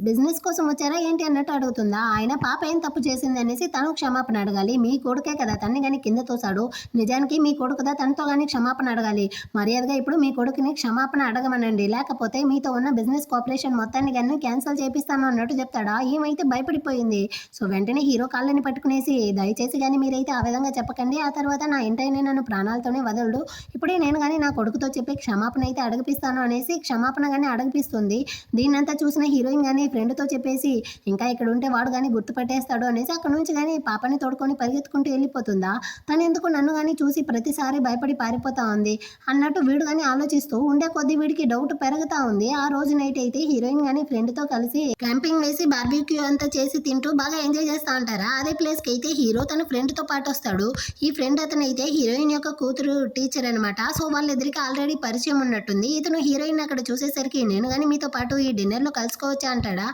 బిజినెస్ కోసం వచ్చారా ఏంటి అన్నట్టు అడుగుతుందా. ఆయన పాప ఏం తప్పు చేసింది అనేసి తను క్షమాపణ అడగాలి, మీ కొడుకే కదా తన్ని కానీ కింద తోసాడు, నిజానికి మీ కొడుకుదా తనతో కానీ క్షమాపణ అడగాలి, మర్యాదగా ఇప్పుడు మీ కొడుకుని క్షమాపణ అడగమనండి, లేకపోతే మీతో ఉన్న బిజినెస్ కోఆపరేషన్ మొత్తాన్ని కానీ క్యాన్సిల్ చేపిస్తాను అన్నట్టు చెప్తాడా. ఏమైతే భయపడిపోయింది. సో వెంటనే హీరో కాళ్ళని పట్టుకునేసి దయచేసి కానీ మీరైతే ఆ విధంగా చెప్పకండి, ఆ తర్వాత నా ఇంటైనా నన్ను ప్రాణాలతోనే వదలడు, ఇప్పుడే నేను కానీ నా కొడుకుతో చెప్పి క్షమాపణ అయితే అడగిపిస్తాను అనేసి క్షమాపణ కానీ అడగిపిస్తుంది. దీన్నంతా చూసిన హీరోయిన్ కానీ ఫ్రెండ్తో చెప్పేసి ఇంకా ఇక్కడ ఉంటే వాడు కానీ గుర్తుపట్టేస్తాడు అనేసి అక్కడ నుంచి కానీ పాపని తోడుకొని పరిగెత్తుకుంటూ వెళ్ళిపోతుందా. తను ఎందుకు నన్ను కానీ చూసి ప్రతిసారి భయపడి పారిపోతా ఉంది అన్నట్టు వీడు కానీ ఆలోచిస్తూ ఉండే కొద్ది వీడికి డౌట్ పెరుగుతా ఉంది. ఆ రోజు నైట్ అయితే హీరోయిన్ కానీ ఫ్రెండ్తో కలిసి క్యాంపింగ్ వేసి బార్బిక్యూ అంతా చేసి తింటూ బాగా ఎంజాయ్ చేస్తా ఉంటారా. అదే ప్లేస్కి అయితే హీరో తన ఫ్రెండ్తో పాటు వస్తాడు. ఈ ఫ్రెండ్ అతను అయితే హీరోయిన్ యొక్క కూతురు టీచర్ అనమాట. సో వాళ్ళిద్దరికి ఆల్రెడీ పరిచయం ఉన్నట్టుంది. ఇతను హీరోయిన్ అక్కడ చూసేసరికి నేను కానీ మీతో పాటు ఈ డిన్నర్లో కలుసుకోవచ్చా అంటాడా.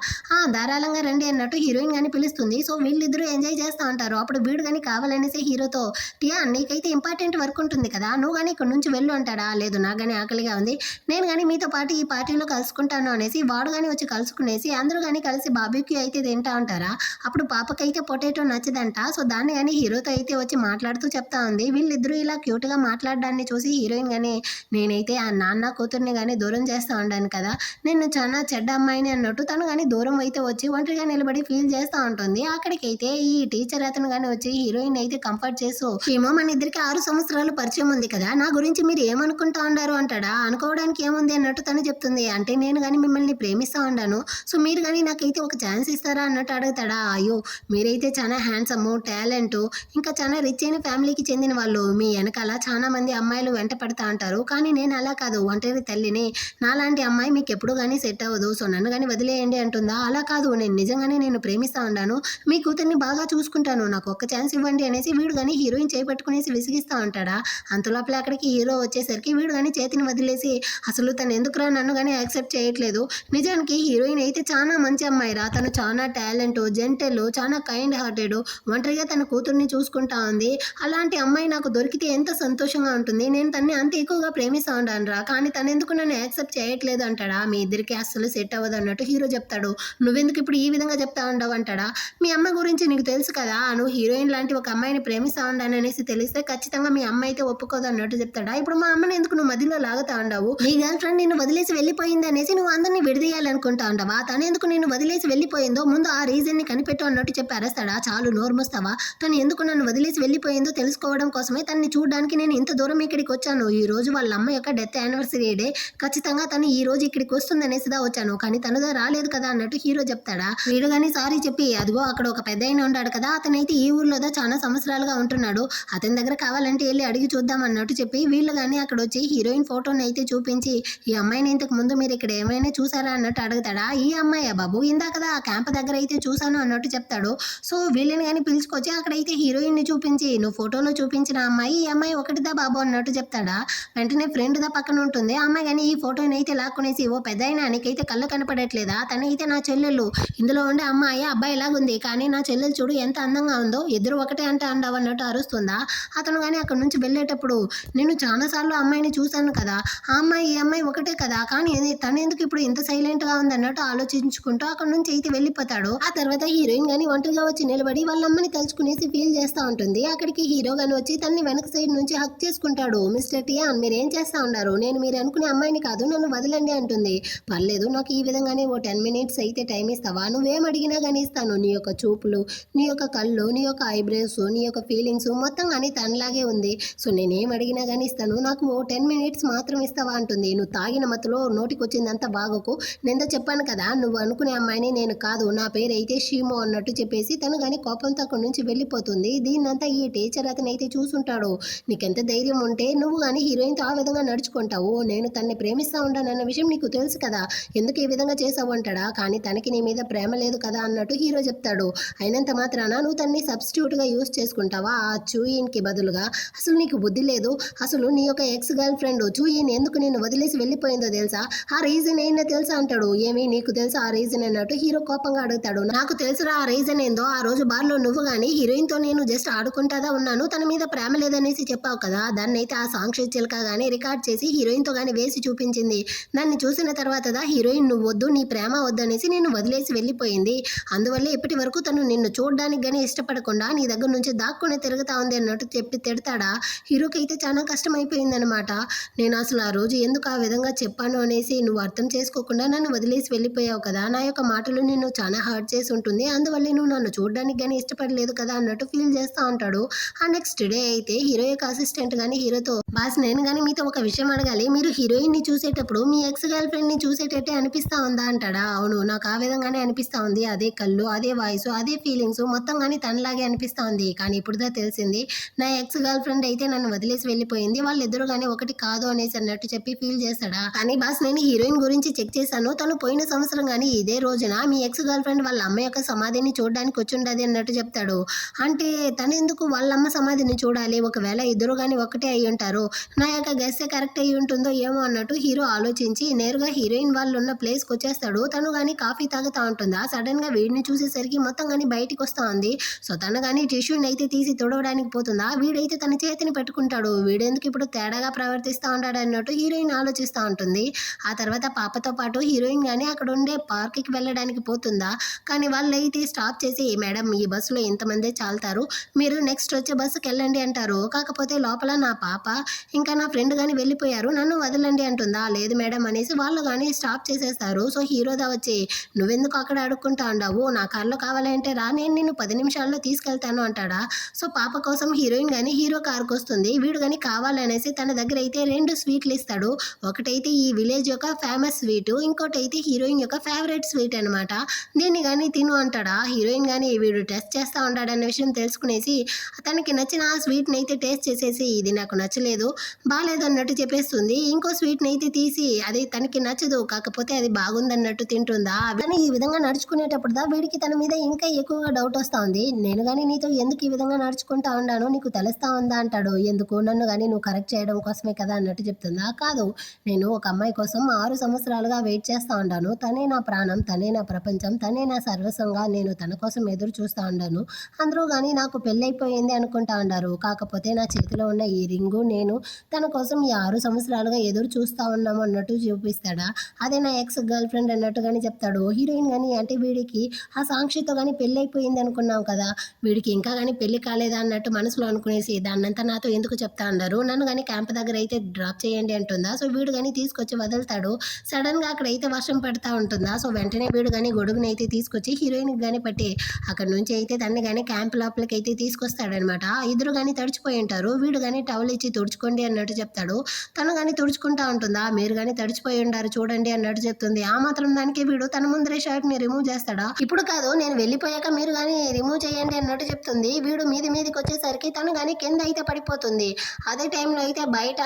ధారాళంగా రండి అన్నట్టు హీరోయిన్ కానీ పిలుస్తుంది. సో వీళ్ళిద్దరూ ఎంజాయ్ చేస్తూ ఉంటారు. అప్పుడు వీడు కానీ కావాలనేసి హీరోతో టియా నీకైతే ఇంపార్టెంట్ వర్క్ ఉంటుంది కదా, నువ్వు కానీ ఇక్కడ నుంచి వెళ్ళు అంటాడా. లేదు నాకు కానీ ఆకలిగా ఉంది, నేను కానీ మీతో పాటు ఈ పార్టీలో కలుసుకుంటాను అనేసి వాడు కానీ వచ్చి కలుసుకునేసి అందరూ కానీ కలిసి బార్బిక్యూ అయితే తింటా ఉంటారా. అప్పుడు పాపకైతే పొటాటో నచ్చదంట. సో దాన్ని కానీ హీరోతో అయితే వచ్చి మాట్లాడుతూ చెప్తా ఉంది. వీళ్ళిద్దరూ ఇలా క్యూట్గా మాట్లాడడాన్ని చూసి హీరోయిన్ కానీ నేనైతే ఆ నాన్న కూతుర్ని కానీ దూరం చేస్తూ ఉండాను కదా, నేను చాలా చెడ్డ అమ్మాయిని అన్నట్టు తను కానీ దూరం అయితే వచ్చి ఒంటరిగా నిలబడి ఫీల్ చేస్తూ ఉంటుంది. అక్కడికైతే ఈ టీచర్ అతను కానీ వచ్చి హీరోయిన్ అయితే కంఫర్ట్ చేస్తూ ఏమో మన ఇద్దరికి 6 సంవత్సరాలు పరిచయం ఉంది కదా, నా గురించి మీరు ఏమనుకుంటా ఉన్నారు అంటాడా. అనుకోవడానికి ఏముంది అన్నట్టు తను చెప్తుంది. అంటే నేను కానీ మిమ్మల్ని ప్రేమిస్తూ ఉన్నాను, సో మీరు కానీ నాకైతే ఒక ఛాన్స్ ఇస్తారా అన్నట్టు అడుగుతాడా. అయ్యో మీరైతే చాలా హ్యాండ్సమ్, టాలెంట్, ఇంకా చాలా రిచ్ అయిన ఫ్యామిలీకి చెందిన వాళ్ళు, మీ వెనకాల చాలా మంది అమ్మాయిలు వెంట పడతా ఉంటారు, కానీ నేను అలా కాదు, ఒంటరి తల్లిని, నాలాంటి అమ్మాయి మీకు ఎప్పుడు కానీ సెట్ అవ్వదు, సో నన్ను కానీ వదిలేయండి అంటుందా. అలా కాదు, నేను నిజంగానే నేను ప్రేమిస్తా ఉన్నాను, మీ కూతుర్ని బాగా చూసుకుంటాను, నాకు ఒక్క ఛాన్స్ ఇవ్వండి అనేసి వీడు కానీ హీరోయిన్ చేపట్టుకునేసి విసిగిస్తూ ఉంటాడా. అంతలోపల అక్కడికి హీరో వచ్చేసరికి వీడు కానీ చేతిని వదిలేసి అసలు తను ఎందుకురా నన్ను కానీ యాక్సెప్ట్ చేయట్లేదు, నిజానికి హీరోయిన్ అయితే చాలా మంచి అమ్మాయి రా, తను చాలా టాలెంట్, జెంటల్, చాలా కైండ్ హార్టెడ్, ఒంటరిగా తన కూతుర్ని చూసుకుంటా ఉంది, అలాంటి అమ్మాయి నాకు దొరికితే ఎంత సంతోషంగా ఉంటుంది, నేను తన్ని అంత ఎక్కువగా ప్రేమిస్తా ఉంటాను రా, కానీ తను ఎందుకు నన్ను యాక్సెప్ట్ చేయట్లేదు అంటాడా. మీ ఇద్దరికి అస్సలు సెట్ అవ్వదు అన్నట్టు హీరో చెప్తాడు. నువ్వెందుకు ఇప్పుడు ఈ విధంగా చెప్తా ఉండవు అంటాడా. మీ అమ్మ గురించి నీకు తెలుసు కదా, నువ్వు హీరోయిన్ లాంటి ఒక అమ్మాయిని ప్రేమిస్తా ఉండాను అనేసి తెలిస్తే ఖచ్చితంగా మీ అమ్మ అయితే ఒప్పుకోదు అన్నట్టు చెప్తాడా. ఇప్పుడు మా అమ్మని ఎందుకు నువ్వు మధ్యలో లాగుతా ఉండవు, నీ గర్ల్ ఫ్రెండ్ నిన్ను వదిలేసి వెళ్ళిపోయింది అనేసి నువ్వు అందరినీ విడదీయాలనుకుంటా ఉండవా, తను ఎందుకు నేను వదిలేసి వెళ్ళిపోయిందో ముందు ఆ రీజన్ ని కనిపెట్టు అన్నట్టు చెప్పి అరేస్తాడా. చాలు నోర్మొస్తావా, తను ఎందుకు నన్ను వదిలేసి వెళ్ళిపోయిందో తెలుసుకోవడం కోసమే తనని చూడడానికి నేను ఇంత దూరం ఇక్కడికి వచ్చాను, ఈ రోజు వాళ్ళ అమ్మ యొక్క డెత్ యానివర్సరీ డే, ఖచ్చితంగా తను ఈ రోజు ఇక్కడికి వస్తుందనేసిదా వచ్చాను, కానీ తనుదా రాలేదు కదా అన్నట్టు హీరో చెప్తాడా. వీడు కానీ సారీ చెప్పి అదిగో అక్కడ ఒక పెద్ద ఆయన ఉన్నాడు కదా, అతనైతే ఈ ఊర్లోదా చాలా సంవత్సరాలుగా ఉంటున్నాడు, అతని దగ్గర కావాలంటే వెళ్ళి అడిగి చూద్దాం అన్నట్టు చెప్పి వీళ్ళు కానీ అక్కడ వచ్చి హీరోయిన్ ఫోటోని అయితే చూపించి ఈ అమ్మాయిని ఇంతకు ముందు మీరు ఇక్కడ ఏమైనా చూసారా అన్నట్టు అడుగుతాడా. ఈ అమ్మాయి బాబు ఇందాకదా ఆ క్యాంప్ దగ్గర అయితే చూసాను అన్నట్టు చెప్తాడు. సో వీళ్ళని కానీ పిలుచుకొచ్చి అక్కడైతే హీరోయిన్ ని చూపించి నువ్వు ఫోటోలో చూపించిన అమ్మాయి ఈ అమ్మాయి ఒకటిదా బాబు అన్నట్టు చెప్తాడా. వెంటనే ఫ్రెండ్ దా పక్కన ఉంటుంది ఆ అమ్మాయి కానీ ఈ ఫోటోని అయితే లాక్కునేసి ఓ పెద్ద అయినా నీకైతే కళ్ళు కనపడట్లేదా, తనైతే నా చెల్లెలు, ఇందులో ఉండే అమ్మాయి అబ్బాయి లాగుంది, కానీ నా చెల్లెలు చూడు ఎంత అందంగా ఉందో, ఇద్దరు ఒకటే అంటే అంటావు అన్నట్టు అరుస్తుందా. అతను కానీ అక్కడ నుంచి వెళ్ళేటప్పుడు నేను చాలాసార్లు అమ్మాయిని చూశాను కదా, ఆ అమ్మాయి ఈ అమ్మాయి ఒకటే కదా, కానీ తను ఎందుకు ఇప్పుడు ఇంత సైలెంట్ గా ఉంది అన్నట్టు ఆలోచించుకుంటూ అక్కడ నుంచి అయితే వెళ్ళిపోతాడు. ఆ తర్వాత హీరోయిన్ గానీ ఒంటరిగా వచ్చి నిలబడి వాళ్ళ అమ్మని తలుచుకునేసి ఫీల్ చేస్తా ఉంటుంది. అక్కడికి హీరో గాని వచ్చి తన్ని వెనక సైడ్ నుంచి హక్ చేసుకుంటాడు. మిస్టర్ టియాన్ మీరేం చేస్తా ఉన్నారు, నేను మీరు అనుకునే అమ్మాయిని కాదు, నన్ను వదలండి అంటుంది. పర్లేదు నాకు ఈ విధంగానే ఓ 10 minutes అయితే టైం ఇస్తావా, నువ్వేం అడిగినా కానీ ఇస్తాను, నీ యొక్క చూపులు, నీ యొక్క కళ్ళు, నీ యొక్క ఐబ్రోస్, నీ యొక్క ఫీలింగ్స్ మొత్తం కానీ తనలాగే ఉంది, సో నేనేం అడిగినా కానీ ఇస్తాను, నాకు ఓ 10 minutes మాత్రం ఇస్తావా అంటుంది. నువ్వు తాగిన మత్తులో నోటికి వచ్చిందంతా బాగోకు, నేను చెప్పాను కదా నువ్వు అనుకునే అమ్మాయిని నేను కాదు, నా పేరు అయితే షీమో అన్నట్టు చెప్పేసి తను కానీ కోపంతో అక్కడి నుంచి వెళ్ళిపోతుంది. దీన్నంతా ఈ టీచర్ అతను అయితే చూసుంటాడు. నీకెంత ధైర్యం ఉంటే నువ్వు కానీ హీరోయిన్తో ఆ విధంగా నడుచుకుంటావు, నేను తన్ని ప్రేమిస్తా ఉంటాను అన్న విషయం నీకు తెలుసు కదా, ఎందుకు ఈ విధంగా చేసావు అంటాడా. కానీ తనకి నీ మీద ప్రేమ లేదు కదా అన్నట్టు హీరో చెప్తాడు. అయినంత మాత్రాన నువ్వు తన్ని సబ్స్టిట్యూట్గా యూస్ చేసుకుంటావా ఆ చూయిన్కి బదులుగా, అసలు నీకు బుద్ధి లేదు, అసలు నీ యొక్క ఎక్స్ గర్ల్ ఫ్రెండ్ చూయిన్ ఎందుకు నిన్ను వదిలేసి వెళ్ళిపోయిందో తెలుసా, ఆ రీజన్ ఏంటో తెలుసా అంటాడు. ఏమి నీకు తెలుసా ఆ రీజన్ అన్నట్టు హీరో కోపంగా అడుగుతాడు. నాకు తెలుసురా ఆ రీజన్ ఏందో, ఆ రోజు బార్లో నువ్వు కానీ హీరోయిన్తో నేను జస్ట్ ఆడుకుంటాదా ఉన్నాను, తన మీద ప్రేమ లేదనేసి చెప్పావు కదా, దాన్ని అయితే ఆ సాంగ్ చిల్క కానీ రికార్డ్ చేసి హీరోయిన్తో కానీ వేసి చూపించింది, దాన్ని చూసిన తర్వాత హీరోయిన్ నువ్వు వద్దు నీ ప్రేమ వద్దు అనేసి నేను వదిలేసి వెళ్ళిపోయింది, అందువల్ల ఇప్పటి వరకు తను నిన్ను చూడడానికి కానీ ఇష్టపడకుండా నీ దగ్గర నుంచి దాక్కునే తిరుగుతా ఉంది అన్నట్టు చెప్పి తిడతాడా. హీరోకి అయితే చాలా కష్టం అయిపోయిందనమాట. నేను అసలు ఆ రోజు ఎందుకు ఆ విధంగా చెప్పాను అనేసి నువ్వు అర్థం చేసుకోకుండా నన్ను వదిలేసి వెళ్ళిపోయావు కదా, నా యొక్క మాటలు నిన్ను చాలా హర్ట్ చేసి ఉంటుంది, అందువల్ల నువ్వు నన్ను చూడడానికి కానీ ఇష్టపడలేదు కదా అన్నట్టు ఫీల్ చేస్తూ ఉంటాడు. ఆ నెక్స్ట్ డే అయితే హీరో యొక్క అసిస్టెంట్ కానీ హీరోతో బాస్ నేను కానీ మీతో ఒక విషయం అడగాలి, మీరు హీరోయిన్ ని చూసేటప్పుడు మీ ఎక్స్ గర్ల్ ఫ్రెండ్ ని చూసేటట్టే అనిపిస్తా ఉందా అంటాడా. అవును నాకు ఆ విధంగానే అనిపిస్తా ఉంది. అదే కళ్ళు, అదే వాయిస్, అదే ఫీలింగ్స్ మొత్తం గాని తనలాగే అనిపిస్తా ఉంది. కానీ ఇప్పుడుదా తెలిసింది నా ఎక్స్ గర్ల్ ఫ్రెండ్ అయితే నన్ను వదిలేసి వెళ్ళిపోయింది. వాళ్ళిద్దరూ గాని ఒకటి కాదు అనేసి అన్నట్టు చెప్పి ఫీల్ చేస్తాడా. కానీ బాస్ నేను హీరోయిన్ గురించి చెక్ చేశాను. తను పోయిన సంవత్సరం గాని ఇదే రోజున మీ ఎక్స్ గర్ల్ ఫ్రెండ్ వాళ్ళ అమ్మ యొక్క సమాధిని చూడడానికి వచ్చుండది అన్నట్టు చెప్తాడు. అంటే తనెందుకు వాళ్ళ అమ్మ సమాధిని చూడాలి? ఒకవేళ ఇద్దరు గాని ఒకటే అయి ఉంటారు. నా యొక్క గెస్ కరెక్ట్ అయ్యి ఉంటుందో ఏమో అన్నట్టు హీరో ఆలోచించి నేరుగా హీరోయిన్ వాళ్ళు ఉన్న ప్లేస్కి వచ్చేస్తాడు. తను గాని కాఫీ తాగుతా ఉంటుందా, సడన్ గా వీడిని చూసేసరికి మొత్తం గాని బయటికి వస్తా ఉంది. సో తను గాని టిష్యూని అయితే తీసి తుడవడానికి పోతుందా, వీడైతే తన చేతిని పెట్టుకుంటాడు. వీడెందుకు ఇప్పుడు తేడాగా ప్రవర్తిస్తూ ఉంటాడు అన్నట్టు హీరోయిన్ ఆలోచిస్తూ ఉంటుంది. ఆ తర్వాత పాపతో పాటు హీరోయిన్ గాని అక్కడ ఉండే పార్క్కి వెళ్ళడానికి పోతుందా, కానీ వాళ్ళైతే స్టాప్ చేసి మేడం ఈ బస్సులో ఇంతమందే చాలుతారు, మీరు నెక్స్ట్ వచ్చే బస్సుకి వెళ్ళండి అంటారు. కాకపోతే లోపల నా పాప ఇంకా నా ఫ్రెండ్ గాని వెళ్ళిపోయారు, నన్ను వదలండి అంటుందా. లేదు మేడం అనేసి వాళ్ళు కానీ స్టాప్ చేసేస్తారు. సో హీరోదా వచ్చి నువ్వెందుకు అక్కడ అడుక్కుంటా ఉండవు, నా కార్లో కావాలంటే రా, నేను నిన్ను 10 నిమిషాల్లో తీసుకెళ్తాను అంటాడా. సో పాప కోసం హీరోయిన్ కానీ హీరో కార్కి వస్తుంది. వీడు కానీ కావాలనేసి తన దగ్గర అయితే 2 స్వీట్లు ఇస్తాడు. ఒకటైతే ఈ విలేజ్ యొక్క ఫేమస్ స్వీటు, ఇంకోటి అయితే హీరోయిన్ యొక్క ఫేవరెట్ స్వీట్ అనమాట. దీన్ని కానీ తిను అంటాడా. హీరోయిన్ కానీ వీడు టెస్ట్ చేస్తూ ఉంటాడన్న విషయం తెలుసుకునేసి తనకి నచ్చిన ఆ స్వీట్ని అయితే టేస్ట్ చేసేసి ఇది నాకు నచ్చలేదు, బాగాలేదు అన్నట్టు చెప్పేస్తుంది. ఇంకో స్వీట్ని అయితే తీసి అది తనకి నచ్చదు, కాకపోతే అది బాగుందన్నట్టు తింటుందా. కానీ ఈ విధంగా నడుచుకునేటప్పుడుదా వీడికి తన మీద ఇంకా ఎక్కువగా డౌట్ వస్తూ ఉంది. నేను కానీ నీతో ఎందుకు ఈ విధంగా నడుచుకుంటా ఉన్నాను, నీకు తెలుస్తా ఉందా అంటాడు. ఎందుకు, నన్ను కానీ నువ్వు కరెక్ట్ చేయడం కోసమే కదా అన్నట్టు చెప్తుందా. కాదు, నేను ఒక అమ్మాయి కోసం 6 సంవత్సరాలుగా వెయిట్ చేస్తూ ఉంటాను. తనే నా ప్రాణం, తనే నా ప్రపంచం, తనే నా సర్వస్వంగా నేను తన కోసం ఎదురు చూస్తూ ఉన్నాను. అందరూ కానీ నాకు పెళ్ళైపోయింది అనుకుంటా ఉన్నారు, కాకపోతే నా చేతిలో ఉన్న ఈ రింగు నేను తన కోసం ఈ 6 సంవత్సరాలుగా ఎదురు చూస్తూ ఉన్నాము అన్నట్టు చూపిస్తాడా. అదే నా ఎక్స్ గర్ల్ ఫ్రెండ్ అన్నట్టుగానే చెప్తాడు. హీరోయిన్ కానీ అంటే వీడికి ఆ సాక్షితో కానీ పెళ్ళి అయిపోయింది అనుకున్నాం కదా, వీడికి ఇంకా కానీ పెళ్లి కాలేదా అన్నట్టు మనసులో అనుకునేసి దాన్నంతా నాతో ఎందుకు చెప్తా అన్నారు, నన్ను కానీ క్యాంప్ దగ్గర అయితే డ్రాప్ చేయండి అంటుందా. సో వీడు కానీ తీసుకొచ్చి వదులుతాడు. సడన్గా అక్కడ అయితే వర్షం పడతా ఉంటుందా. సో వెంటనే వీడు కానీ గొడుగుని అయితే తీసుకొచ్చి హీరోయిన్కి కానీ పెట్టి అక్కడ నుంచి అయితే తన్ని కానీ క్యాంప్ లోపలికి అయితే తీసుకొస్తాడనమాట. ఇద్దరు కానీ తడిచిపోయి ఉంటారు. వీడు కానీ టవల్ ఇచ్చి తుడుచుకోండి అన్నట్టు చెప్తాడు. తను కానీ తుడుచుకుంటా ఉంటుందా. మీరు కానీ తడిచిపోయి ఉండారు చూడండి అన్నట్టు చెప్తుంది. ఆ మాత్రం దానికి వీడు తన ముందరే షర్ట్ని రిమూవ్ చేస్తాడా. ఇప్పుడు కాదు, నేను వెళ్ళిపోయాక మీరు కానీ రిమూవ్ చేయండి అన్నట్టు చెప్తుంది. వీడు మీదికి వచ్చేసరికి తను కానీ కింద అయితే పడిపోతుంది. అదే టైంలో అయితే బయట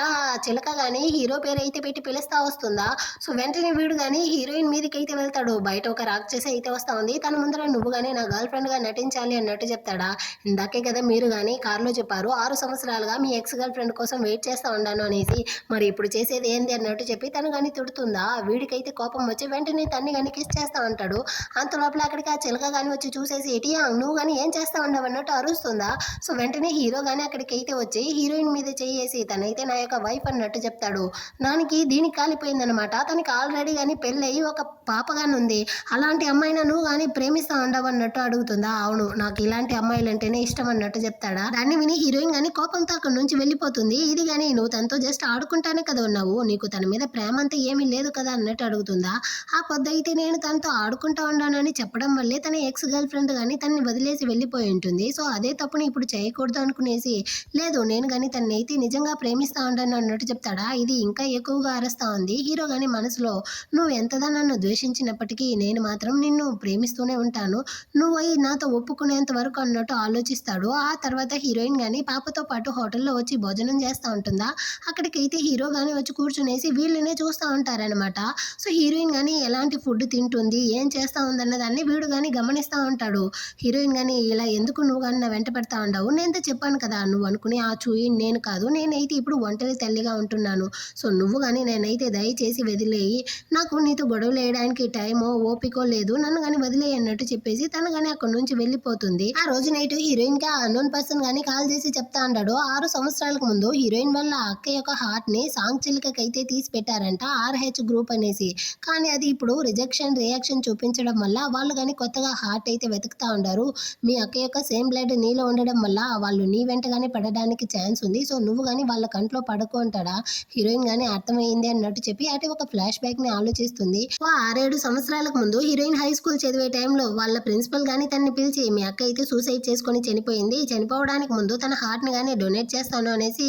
చిలక కానీ హీరో పేరు అయితే పెట్టి పిలుస్తా వస్తుందా. సో వెంటనే వీడు కానీ హీరోయిన్ మీదకి అయితే వెళ్తాడు. బయట ఒక రాక్షసి అయితే వస్తా ఉంది. తన ముందర నువ్వు కానీ నా గర్ల్ ఫ్రెండ్గా నటించాలి అన్నట్టు చెప్తాడా. ఇందాకే కదా మీరు కానీ కార్లో చెప్పారు 6 సంవత్సరాలుగా మీ ఎక్స్ గర్ల్ ఫ్రెండ్ కోసం వెయిట్ చేస్తా ఉన్నాను అనేసి, మరి ఇప్పుడు చేసేది ఏంది అన్నట్టు చెప్పి తను కానీ తిడుతుందా. వీడికైతే కోపం వచ్చి వెంటనే తన్ని కానీ కిస్ చేస్తా ఉంటాడు. అంత లోపల అక్కడికి ఆ చిలక కానీ వచ్చి చూసేసి ఇటియా నువ్వు కానీ ఏం చేస్తా ఉండవు అన్నట్టు అరుస్తుందా. సో వెంటనే హీరో కానీ అక్కడికి అయితే వచ్చి హీరోయిన్ మీద చేసి తనైతే నా యొక్క వైఫ్ అన్నట్టు చెప్తాడు. దానికి దీనికి కాలిపోయిందనమాట. తనకి ఆల్రెడీ కానీ పెళ్ళయి ఒక పాపగాని ఉంది. అలాంటి అమ్మాయిని నువ్వు కానీ ప్రేమిస్తా ఉండవు అన్నట్టు అడుగుతుందా. అవును, నాకు ఇలాంటి అమ్మాయిలంటేనే ఇష్టం అన్నట్టు చెప్తాడా. దాన్ని విని హీరోయిన్ కానీ కోపంతో అక్కడ నుంచి వెళ్ళిపోతుంది. ఇది కానీ నువ్వు తనతో జస్ట్ ఆడుకుంటానే కదా ఉన్నావు, నీకు తన మీద ప్రేమ అంతా ఏమీ లేదు కదా అన్నట్టు అడుగుతుందా. ఆ పొద్దుయితే నేను తనతో ఆడుకుంటా ఉన్నానని చెప్పడం వల్లే తన ఎక్స్ గర్ల్ ఫ్రెండ్ కానీ తనని వదిలేసి వెళ్ళిపోయి ఉంటుంది. సో అదే తప్పుని ఇప్పుడు చేయకూడదు అనుకునేసి లేదు నేను కానీ తనని అయితే నిజంగా ప్రేమిస్తా ఉంటాను అన్నట్టు చెప్తాడా. ఇది ఇంకా ఎక్కువగా అరుస్తా ఉంది. హీరో కానీ మనసులో నువ్వు ఎంతగా నన్ను ద్వేషించినప్పటికీ నేను మాత్రం నిన్ను ప్రేమిస్తూనే ఉంటాను, నువ్వు నాతో ఒప్పుకునేంత వరకు అన్నట్టు ఆలోచిస్తాడు. ఆ తర్వాత హీరోయిన్ కానీ పాపతో పాటు హోటల్లో వచ్చి భోజనం చేస్తూ ఉంటుందా. అక్కడికైతే హీరో కానీ వచ్చి కూర్చునేసి వీళ్ళనే చూస్తూ ఉంటారనమాట. సో హీరోయిన్ కానీ ఎలాంటి ఫుడ్ తింటుంది, ఏం చేస్తూ ఉందన్న దాన్ని వీడు కానీ గమనిస్తూ ఉంటాడు. హీరోయిన్ కానీ ఇలా ఎందుకు నువ్వు కానీ నా వెంట పెడతా ఉండవు, నేనైతే చెప్పాను కదా నువ్వు అనుకునే ఆ చూయి నేను కాదు, నేనైతే ఇప్పుడు ఒంటరి తల్లిగా ఉంటున్నాను. సో నువ్వు కానీ నేనైతే దయచేసి వదిలేయి, నాకు నీతో గొడవలు వేయడానికి టైమో ఓపికో లేదు, నన్ను కానీ వదిలేయి అన్నట్టు చెప్పేసి తను కానీ అక్కడి నుంచి వెళ్ళిపోతుంది. ఆ రోజు నైట్ హీరోయిన్ కి అన్నోన్ పర్సన్ కానీ కాల్ చేసి చెప్తా ఉంటాడు. 6 సంవత్సరాలకు ముందు హీరోయిన్ వల్ల అక్క యొక్క హార్ట్ ని సాంగ్ చిలుకకైతే తీసి పెట్టారంట RH గ్రూప్ అనేసి. కానీ అది ఇప్పుడు రియాక్షన్ చూపించడం వల్ల వాళ్ళు కానీ కొత్తగా హార్ట్ అయితే వెతుకుతా ఉంటారు. మీ అక్క యొక్క సేమ్ బ్లడ్ నీలో ఉండడం వల్ల వాళ్ళు నీ వెంటగానే పడడానికి ఛాన్స్ ఉంది. సో నువ్వు కానీ వాళ్ళ కంట్లో పడుకో అంటాడా. హీరోయిన్ కానీ అర్థమైంది అన్నట్టు చెప్పి అటు ఒక ఫ్లాష్ బ్యాక్ ని ఆలోచిస్తుంది. 6-7 సంవత్సరాలకు ముందు హీరోయిన్ హై స్కూల్ చదివే టైంలో వాళ్ళ ప్రిన్సిపల్ గానీ తనని పిలిచి మీ అక్క అయితే సూసైడ్ చేసుకొని చనిపోయింది, చనిపోవడానికి ముందు తన హార్ట్ ని కానీ డొనేట్ చేస్తాను అనేసి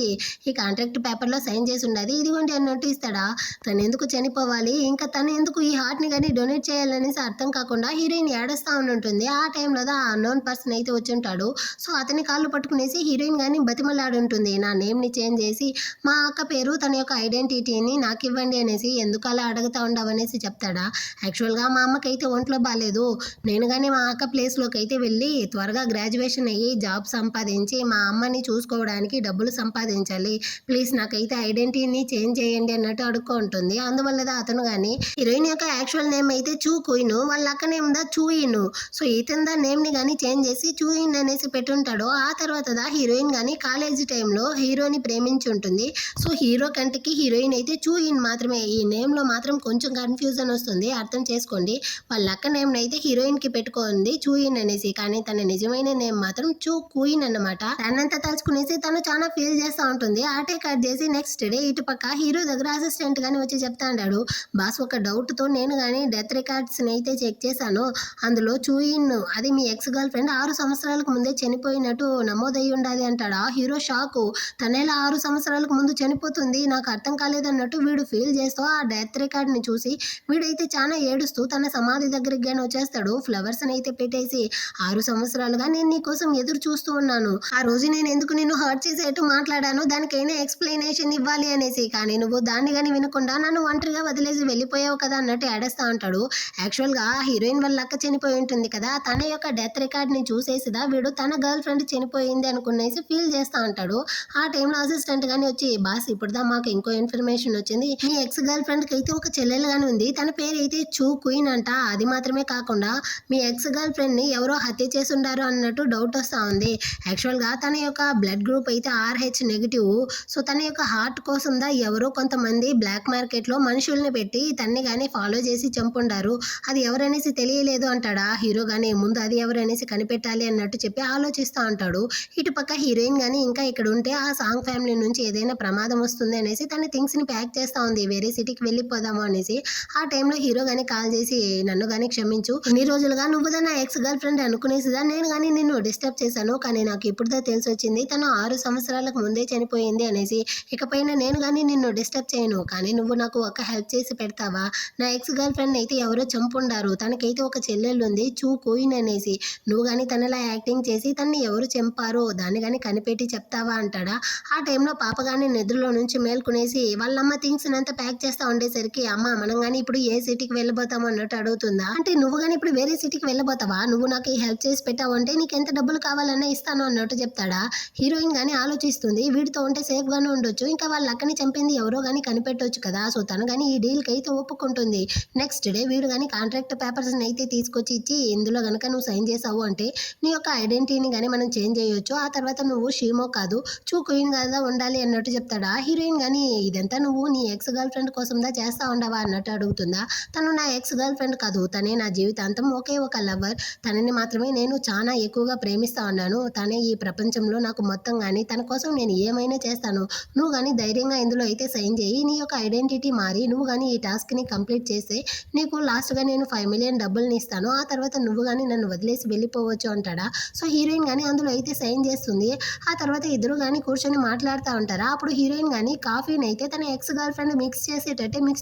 ఈ కాంట్రాక్ట్ పేపర్ లో సైన్ చేసి ఉండదు, ఇదిగోండి అన్నట్టు ఇస్తాడా. తను ఎందుకు చనిపోవాలి, ఇంకా తను ఎందుకు ఈ హార్ట్ ని కానీ డొనేట్ చేయాలనేసి అర్థం కాకుండా హీరోయిన్ ఏడుస్తా ఉంటుంది. ఆ టైంలో ఆ అన్నోన్ పర్సన్ అయితే వచ్చుంటాడు. సో అతని కాళ్ళు పట్టుకునేసి హీరోయిన్ గాని బతిమలాడుంటుంది. నా నేమ్‌ని చేంజ్ చేసి మా అక్క పేరు తన యొక్క ఐడెంటిటీని నాకివ్వండి అనేసి. ఎందుకు అలా అడుగుతా ఉండవనేసి చెప్తాడా. యాక్చువల్‌గా మా అమ్మకైతే ఒంట్లో బాలేదు. నేను గాని మా అక్క ప్లేస్‌లోకైతే వెళ్ళి త్వరగా గ్రాడ్యుయేషన్ అయ్యి జాబ్ సంపాదించి మా అమ్మని చూసుకోవడానికి డబ్బులు సంపాదించాలి. ప్లీజ్ నాకైతే ఐడెంటిటీని చేంజ్ చేయండి అన్నట్టు అడుక్కు ఉంటుంది. అందువల్ల అతను గాని హీరోయిన్ యొక్క యాక్చువల్ నేమ్ అయితే చూ కుయిన్, వాళ్ళ అక్క నేమ్ చూయిన్. సో ఇతని నేమ్‌ని గాని చేంజ్ చేసి చూయిన్ అనేసి పెట్టుంటాడు. ఆ తర్వాత హీరోయిన్ గాని కాలేజీ టైంలో హీరోని ప్రేమించి ఉంటుంది. సో హీరో కంటికి హీరోయిన్ అయితే చూయిన్ మాత్రమే. ఈ నేమ్‌లో మాత్రం కొంచెం కన్‌ఫ్యూజన్ వస్తుంది. అర్థం చేసుకోండి. వాళ్ళ అక్క నేమ్‌ని అయితే హీరోయిన్‌కి పెట్టుకుంది చూయిన్ అనేసి. కానీ తన నిజమైన నేమ్ మాత్రం చూ కుయిన్ అన్నమాట. తనంతా తలుచుకునేసి తను చాలా ఫీల్ చేస్తా ఉంటుంది. ఆటే కట్ చేసి నెక్స్ట్ డే ఇటు పక్క హీరో దగ్గర అసిస్టెంట్ గాని వచ్చి చెప్తా అంటాడు. బాస్ ఒక డౌట్‌తో నేను గాని డెత్ రికార్డ్స్‌ని అయితే చెక్ చేశాను. అందులో చూయిన్ అది మీ ఎక్స్ గర్ల్ ఫ్రెండ్ 6 సంవత్సరాలకు ముందే చనిపోయినట్టు నమోదయ్యి ఉండాలి అంటాడు. ఆ హీరో షాకు. తనెలా 6 సంవత్సరాలకు ముందు చనిపోతుంది నాకు అర్థం కాలేదన్నట్టు వీడు ఫీల్ చేస్తూ ఆ డెత్ రికార్డ్‌ని చూసి వీడైతే చాలా ఏడుస్తూ తన సమాధి దగ్గరికి గాని వచ్చేస్తాడు. ఫ్లవర్స్‌ని అయితే పెట్టేసి 6 సంవత్సరాలుగా నేను నీ కోసం ఎదురు చూస్తూ ఉన్నాను. ఆ రోజు నేను ఎందుకు నిన్ను హర్ట్ చేసేట్టు మాట్లాడానో దానికైనా ఎక్స్‌ప్లనేషన్ ఇవ్వాలి అనేసి. కానీ నువ్వు దాన్ని గాని వినకుండా నన్ను ఒంటరిగా వదిలేసి వెళ్ళిపోయావు కదా అన్నట్టు ఏడుస్తా ఉంటాడు. యాక్చువల్‌గా హీరోయిన్ వాళ్ళ అక్క చనిపోయి ఉంటుంది కదా. తన యొక్క డెత్ రికార్డ్‌ని చూసేసిదా వీడు తన గర్ల్ ఫ్రెండ్ చనిపోయింది అనుకునేసి ఫీల్ చేస్తా ఉంటాడు. ఆ టైంలో అసిస్టెంట్ గాని వచ్చి బాస్ ఇప్పుడుదా మాకు ఇంకో ఇన్ఫర్మేషన్ వచ్చింది. మీ ఎక్స్ గర్ల్ ఫ్రెండ్‌కి అయితే ఒక చెల్లెలు గాని ఉంది. తన పేరు అయితే చూ క్వీన్ అంట. అది మాత్రమే కాకుండా మీ ఎక్స్ గర్ల్ ఫ్రెండ్‌ని ఎవరో హత్య చేసుండారు అన్నట్టు డౌట్ వస్తా ఉంది. యాక్చువల్‌గా తన యొక్క బ్లడ్ గ్రూప్ అయితే RH నెగెటివ్. సో తన యొక్క హార్ట్ కోసం ఎవరో కొంతమంది బ్లాక్ మార్కెట్‌లో మనుషుల్ని పెట్టి తన్ని గాని ఫాలో చేసి చంపుండారు. అది ఎవరనేసి తెలియలేదు అంటాడా. హీరో గాని ముందు అది ఎవరనేసి కనిపెట్టాలి అన్నట్టు చెప్పి ఆలోచిస్తా ఉంటాడు. ఇటు పక్క హీరోయిన్ గాని ఇంకా ఇక్కడ ఉంటే ఆ సాంగ్ ఫ్యామిలీ నుంచి ఏదైనా ప్రమాదం వస్తుంది అనేసి తన థింగ్స్‌ని ప్యాక్ చేస్తా ఉంది. వేరే సిటీకి వెళ్ళిపోదాము అనేసి. ఆ టైంలో హీరో గాని కాల్ చేసి నన్ను గాని క్షమించు. ఇన్ని రోజులుగా నువ్వుదా నా ఎక్స్ గర్ల్ ఫ్రెండ్ అనుకునేసిదా నేను గాని నిన్ను డిస్టర్బ్ చేశాను. కానీ నాకు ఇప్పుడుదా తెలిసొచ్చింది తను 6 సంవత్సరాలకు ముందే చనిపోయింది అనేసి. ఇకపైన నేను గాని నిన్ను డిస్టర్బ్ చేయను. కానీ నువ్వు నాకు ఒక హెల్ప్ చేసి పెడతావా? నా ఎక్స్ గర్ల్ ఫ్రెండ్ అయితే ఎవరో చంపుండారు. తనకైతే ఒక చెల్లెలుంది చూ కుయిన్ అనేసి. నువ్వు గాని తనలా యాక్టింగ్ చేసి తన్ని ఎవరు చంపారో దాన్ని గాని కనిపెట్టి చెప్తావా అంటాడా. ఆ టైంలో పాప గాని నిద్రలో నుంచి మేల్కొనేసి వాళ్ళమ్మ థింగ్స్‌ని అంతా ప్యాక్ చేస్తా ఉండేసరికి అమ్మ మనం గాని ఇప్పుడు ఏ సిటీకి వెళ్ళబోతాము అన్నట్టు అడుగుతుందా. అంటే నువ్వు గాని ఇప్పుడు వేరే సిటీకి వెళ్ళబోతావా? నువ్వు నాకు ఈ హెల్ప్ చేసి పెట్టావు అంటే నీకు ఎంత డబ్బులు కావాలన్నా ఇస్తాను అన్నట్టు చెప్తాడా. హీరోయిన్ గాని ఆలోచిస్తుంది. వీడితో ఉంటే సేఫ్ గానే ఉండొచ్చు. ఇంకా వాళ్ళ అక్కని చంపింది ఎవరో గాని కనిపెట్టొచ్చు కదా. సో తను గాని ఈ డీల్‌కి అయితే ఒప్పుకుంటుంది. నెక్స్ట్ డే వీడు గాని కాంట్రాక్ట్ పేపర్స్‌ని అయితే తీసుకొచ్చి ఇచ్చి ఇందులో గనక నువ్వు సైన్ చేసావు అంటే నీ యొక్క ఐడెంటిటీని గాని మనం చేంజ్ చేయొచ్చు. ఆ తర్వాత నువ్వు షీమో కాదు చూ క్వీన్ కదా ఉండాలి అన్నట్టు చెప్తాడా. హీరోయిన్ గాని ఇదంతా నువ్వు నీ ఎక్స్ గర్ల్ ఫ్రెండ్ కోసం చేస్తా ఉండవా అన్నట్టు అడుగుతుందా. తను నా ఎక్స్ గర్ల్ ఫ్రెండ్ కాదు. తనే నా జీవితాంతం ఒకే ఒక లవర్. తనని మాత్రమే నేను చాలా ఎక్కువగా ప్రేమిస్తా ఉన్నాను. తనే ఈ ప్రపంచంలో నాకు మొత్తం గాని తన కోసం నేను ఏమైనా చేస్తాను. నువ్వు గాని ధైర్యంగా ఇందులో అయితే సైన్ చేయి. నీ యొక్క ఐడెంటిటీ మారి నువ్వు గాని ఈ టాస్క్‌ని కంప్లీట్ చేస్తే నీకు లాస్ట్‌గా నేను 5 మిలియన్ డబ్బుల్ని ఇస్తాను. ఆ తర్వాత నువ్వు గాని నన్ను వదిలేసి వెళ్ళిపోవచ్చు అంటాడా. సో హీరోయిన్ గాని అందులో అయితే సైన్ చేస్తుంది. ఆ తర్వాత ఇద్దరు గాని కూర్చొని మాట్లాడుతా ఉంటారా. అప్పుడు హీరోయిన్ గాని కాఫీని అయితే తన ఎక్స్ గర్ల్ ఫ్రెండ్ మిక్స్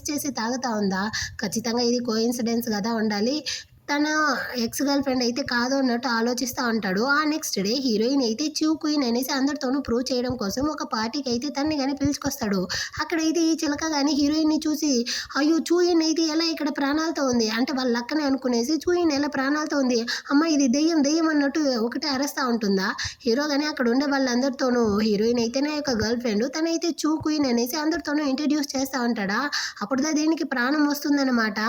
చేసి తాగుతా ఉందా. ఖచ్చితంగా ఇది కోయిన్సిడెన్స్ కదా ఉండాలి. తన ఎక్స్ గర్ల్ ఫ్రెండ్ అయితే కాదు అన్నట్టు ఆలోచిస్తూ ఉంటాడు. ఆ నెక్స్ట్ డే హీరోయిన్ అయితే చూ క్వీన్ అనేసి అందరితోనూ ప్రూవ్ చేయడం కోసం ఒక పార్టీకి అయితే తన్ని కానీ పిలుచుకొస్తాడు. అక్కడైతే ఈ చిలక కానీ హీరోయిన్ని చూసి అయ్యో చూయిన్ అయితే ఎలా ఇక్కడ ప్రాణాలతో ఉంది అంటే వాళ్ళ లక్కనే అనుకునేసి చూయిన్ ఎలా ప్రాణాలతో ఉంది అమ్మ ఇది దెయ్యం అన్నట్టు ఒకటే అరస్తా ఉంటుందా. హీరో కానీ అక్కడ ఉండే వాళ్ళందరితోనూ హీరోయిన్ అయితే నా యొక్క గర్ల్ ఫ్రెండ్ తనైతే చూ క్వీన్ అనేసి అందరితోనూ ఇంట్రడ్యూస్ చేస్తూ ఉంటాడా. అప్పుడుదా దీనికి ప్రాణం వస్తుందన్నమాట.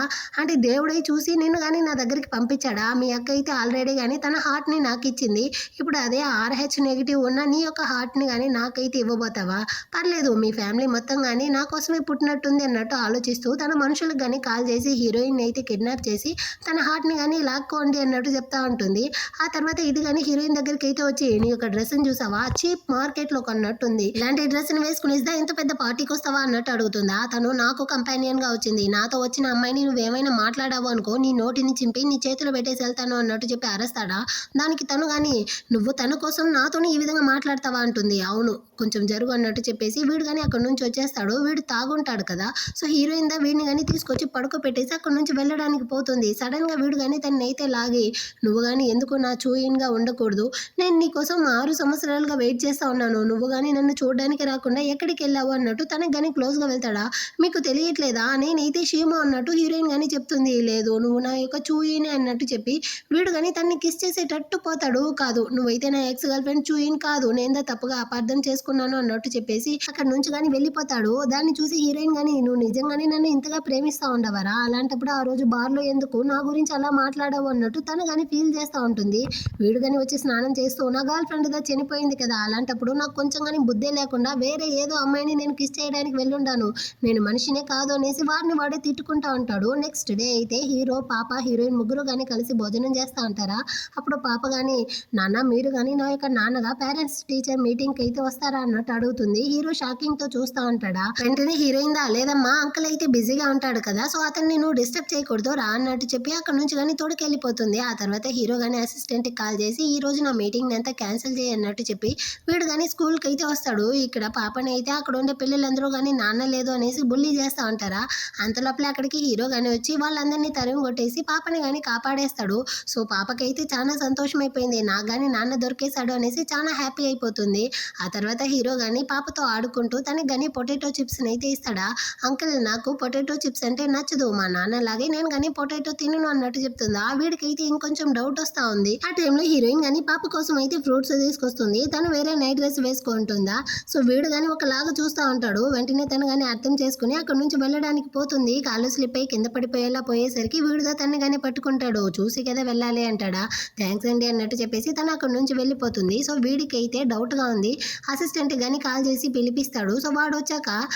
అంటే దేవుడై చూసి నిన్ను కానీ నా దగ్గరికి పంపించాడా. మీ అక్క అయితే ఆల్రెడీ కానీ తన హార్ట్ని నాకు ఇచ్చింది. ఇప్పుడు అదే RH నెగిటివ్ ఉన్న నీ యొక్క హార్ట్ని కానీ నాకైతే ఇవ్వబోతావా. పర్లేదు మీ ఫ్యామిలీ మొత్తం కానీ నా కోసమే పుట్టినట్టుంది అన్నట్టు ఆలోచిస్తూ తన మనుషులకు కానీ కాల్ చేసి హీరోయిన్ అయితే కిడ్నాప్ చేసి తన హార్ట్ని కానీ లాక్కోండి అన్నట్టు చెప్తా ఉంటుంది. ఆ తర్వాత ఇది కానీ హీరోయిన్ దగ్గరికి అయితే వచ్చి నీ యొక్క డ్రెస్ని చూసావా చీప్ మార్కెట్లో కొన్నట్టుంది. ఇలాంటి డ్రెస్ని వేసుకునేదా ఇంత పెద్ద పార్టీకి వస్తావా అన్నట్టు అడుగుతుందా. తను నాకు కంపానియన్గా వచ్చింది. నాతో వచ్చిన అమ్మాయిని నువ్వేమైనా మాట్లాడావు అనుకో నీ నోటిని చింపి నీ చేతిలో పెట్టేసి వెళ్తాను అన్నట్టు చెప్పి అరుస్తాడా. దానికి తను కానీ నువ్వు తన కోసం నాతోనే ఈ విధంగా మాట్లాడతావా అంటుంది. అవును కొంచెం జరుగు అన్నట్టు చెప్పేసి వీడు కానీ అక్కడి నుంచి వచ్చేస్తాడు. వీడు తాగుంటాడు కదా, సో హీరోయిన్ వీడిని కానీ తీసుకొచ్చి పడుకోబెట్టేసి అక్కడి నుంచి వెళ్ళడానికి పోతుంది. సడన్గా వీడు కానీ తనని అయితే లాగి నువ్వు కానీ ఎందుకు నా చూయిన్గా ఉండకూడదు, నేను నీకోసం 6 సంవత్సరాలుగా వెయిట్ చేస్తా ఉన్నాను, నువ్వు కానీ నన్ను చూడడానికి రాకుండా ఎక్కడికి వెళ్ళావు అన్నట్టు తనకి కానీ క్లోజ్గా వెళ్తాడా. మీకు తెలియట్లేదా నేనైతే షీమో అన్నట్టు హీరోయిన్ కానీ చెప్తుంది. లేదు నువ్వు నా యొక్క చూయినే అన్నట్టు చెప్పి వీడు కానీ తనని కిస్ చేసేటట్టు పోతాడు. కాదు నువ్వైతే నా ఎక్స్ గర్ల్ ఫ్రెండ్ చూయిన్ కాదు, నేను తప్పుగా అపార్థం చేసుకున్నాను అన్నట్టు చెప్పేసి అక్కడ నుంచి కానీ వెళ్ళిపోతాడు. దాన్ని చూసి హీరోయిన్ కానీ నువ్వు నిజంగానే నన్ను ఇంతగా ప్రేమిస్తా ఉండవరా, అలాంటప్పుడు ఆ రోజు బార్లో ఎందుకు నా గురించి అలా మాట్లాడావు అన్నట్టు తను కానీ ఫీల్ చేస్తూ ఉంటుంది. వీడు కానీ వచ్చి స్నానం చేస్తూ నా గర్ల్ ఫ్రెండ్ చనిపోయింది కదా, అలాంటప్పుడు నాకు కొంచెం కానీ బుద్ధే లేకుండా వేరే ఏదో అమ్మాయిని నేను కిస్ చేయడానికి వెళ్ళుండాను, నేను మనిషినే కాదు అనేసి వాడే తిట్టుకుంటా ఉంటాడు. నెక్స్ట్ డే అయితే హీరో పాప హీరోయిన్ ముగ్గురు కానీ కలిసి భోజనం చేస్తూ ఉంటారా. అప్పుడు పాప కానీ నాన్న మీరు కానీ నా యొక్క నాన్నగా పేరెంట్స్ టీచర్ మీటింగ్కి అయితే వస్తారా అన్నట్టు అడుగుతుంది. హీరో షాకింగ్తో చూస్తూ ఉంటాడా. వెంటనే హీరోయిన్ లేదమ్మా అంకుల్ అయితే బిజీగా ఉంటాడు కదా, సో అతన్ని నువ్వు డిస్టర్బ్ చేయకూడదు రా అన్నట్టు చెప్పి అక్కడ నుంచి కానీ తోడుకెళ్ళిపోతుంది. ఆ తర్వాత హీరో కానీ అసిస్టెంట్కి కాల్ చేసి ఈ రోజు నా మీటింగ్ అంతా క్యాన్సిల్ చేయన్నట్టు చెప్పి వీడు కానీ స్కూల్కి అయితే వస్తాడు. ఇక్కడ పాపని అయితే అక్కడ ఉండే పిల్లలందరూ కానీ నాన్న లేదు అనేసి బుల్లీ చేస్తూ ఉంటారా. అంతలోపలే అక్కడికి హీరో కానీ వచ్చి వాళ్ళందరినీ తరిమి కొట్టేసి పాపని కానీ కాపాడేస్తాడు. సో పాపకైతే చాలా సంతోషం అయిపోయింది, నాకు కానీ నాన్న దొరికేశాడు అనేసి చాలా హ్యాపీ అయిపోతుంది. ఆ తర్వాత హీరో కానీ పాపతో ఆడుకుంటూ తనకి కానీ పొటాటో చిప్స్ని అయితే ఇస్తాడా. అంకుల్ నాకు పొటాటో చిప్స్ అంటే నచ్చదు, మా నాన్నలాగే నేను కానీ పొటాటో తినను అన్నట్టు చెప్తుందా. వీడికైతే ఇంకొంచెం డౌట్ వస్తూ ఉంది. ఆ టైంలో హీరోయిన్ కానీ పాప కోసం అయితే ఫ్రూట్స్ తీసుకొస్తుంది. తను వేరే నైట్ డ్రెస్ వేసుకుంటుందా. సో వీడు కానీ ఒకలాగా చూస్తూ ఉంటాడు. వెంటనే తను కానీ అర్థం చేసుకుని అక్కడ నుంచి వెళ్ళడానికి పోతుంది. కాళ్ళు స్లిప్ అయి కింద పడిపోయేలా పోయేసరికి వీడుగా తన్ని కానీ పట్టుకుంటాడు. చూసి కదా వెళ్ళాలి అంటాడా. థ్యాంక్స్ అండి అన్నట్టు చెప్పేసి తను అక్కడ నుంచి వెళ్ళిపోతుంది. సో వీడికి అయితే డౌట్గా ఉంది. అసిస్టెంట్ కానీ కాల్ చేసి పిలిపిస్తాడు. సో వాడు వచ్చాక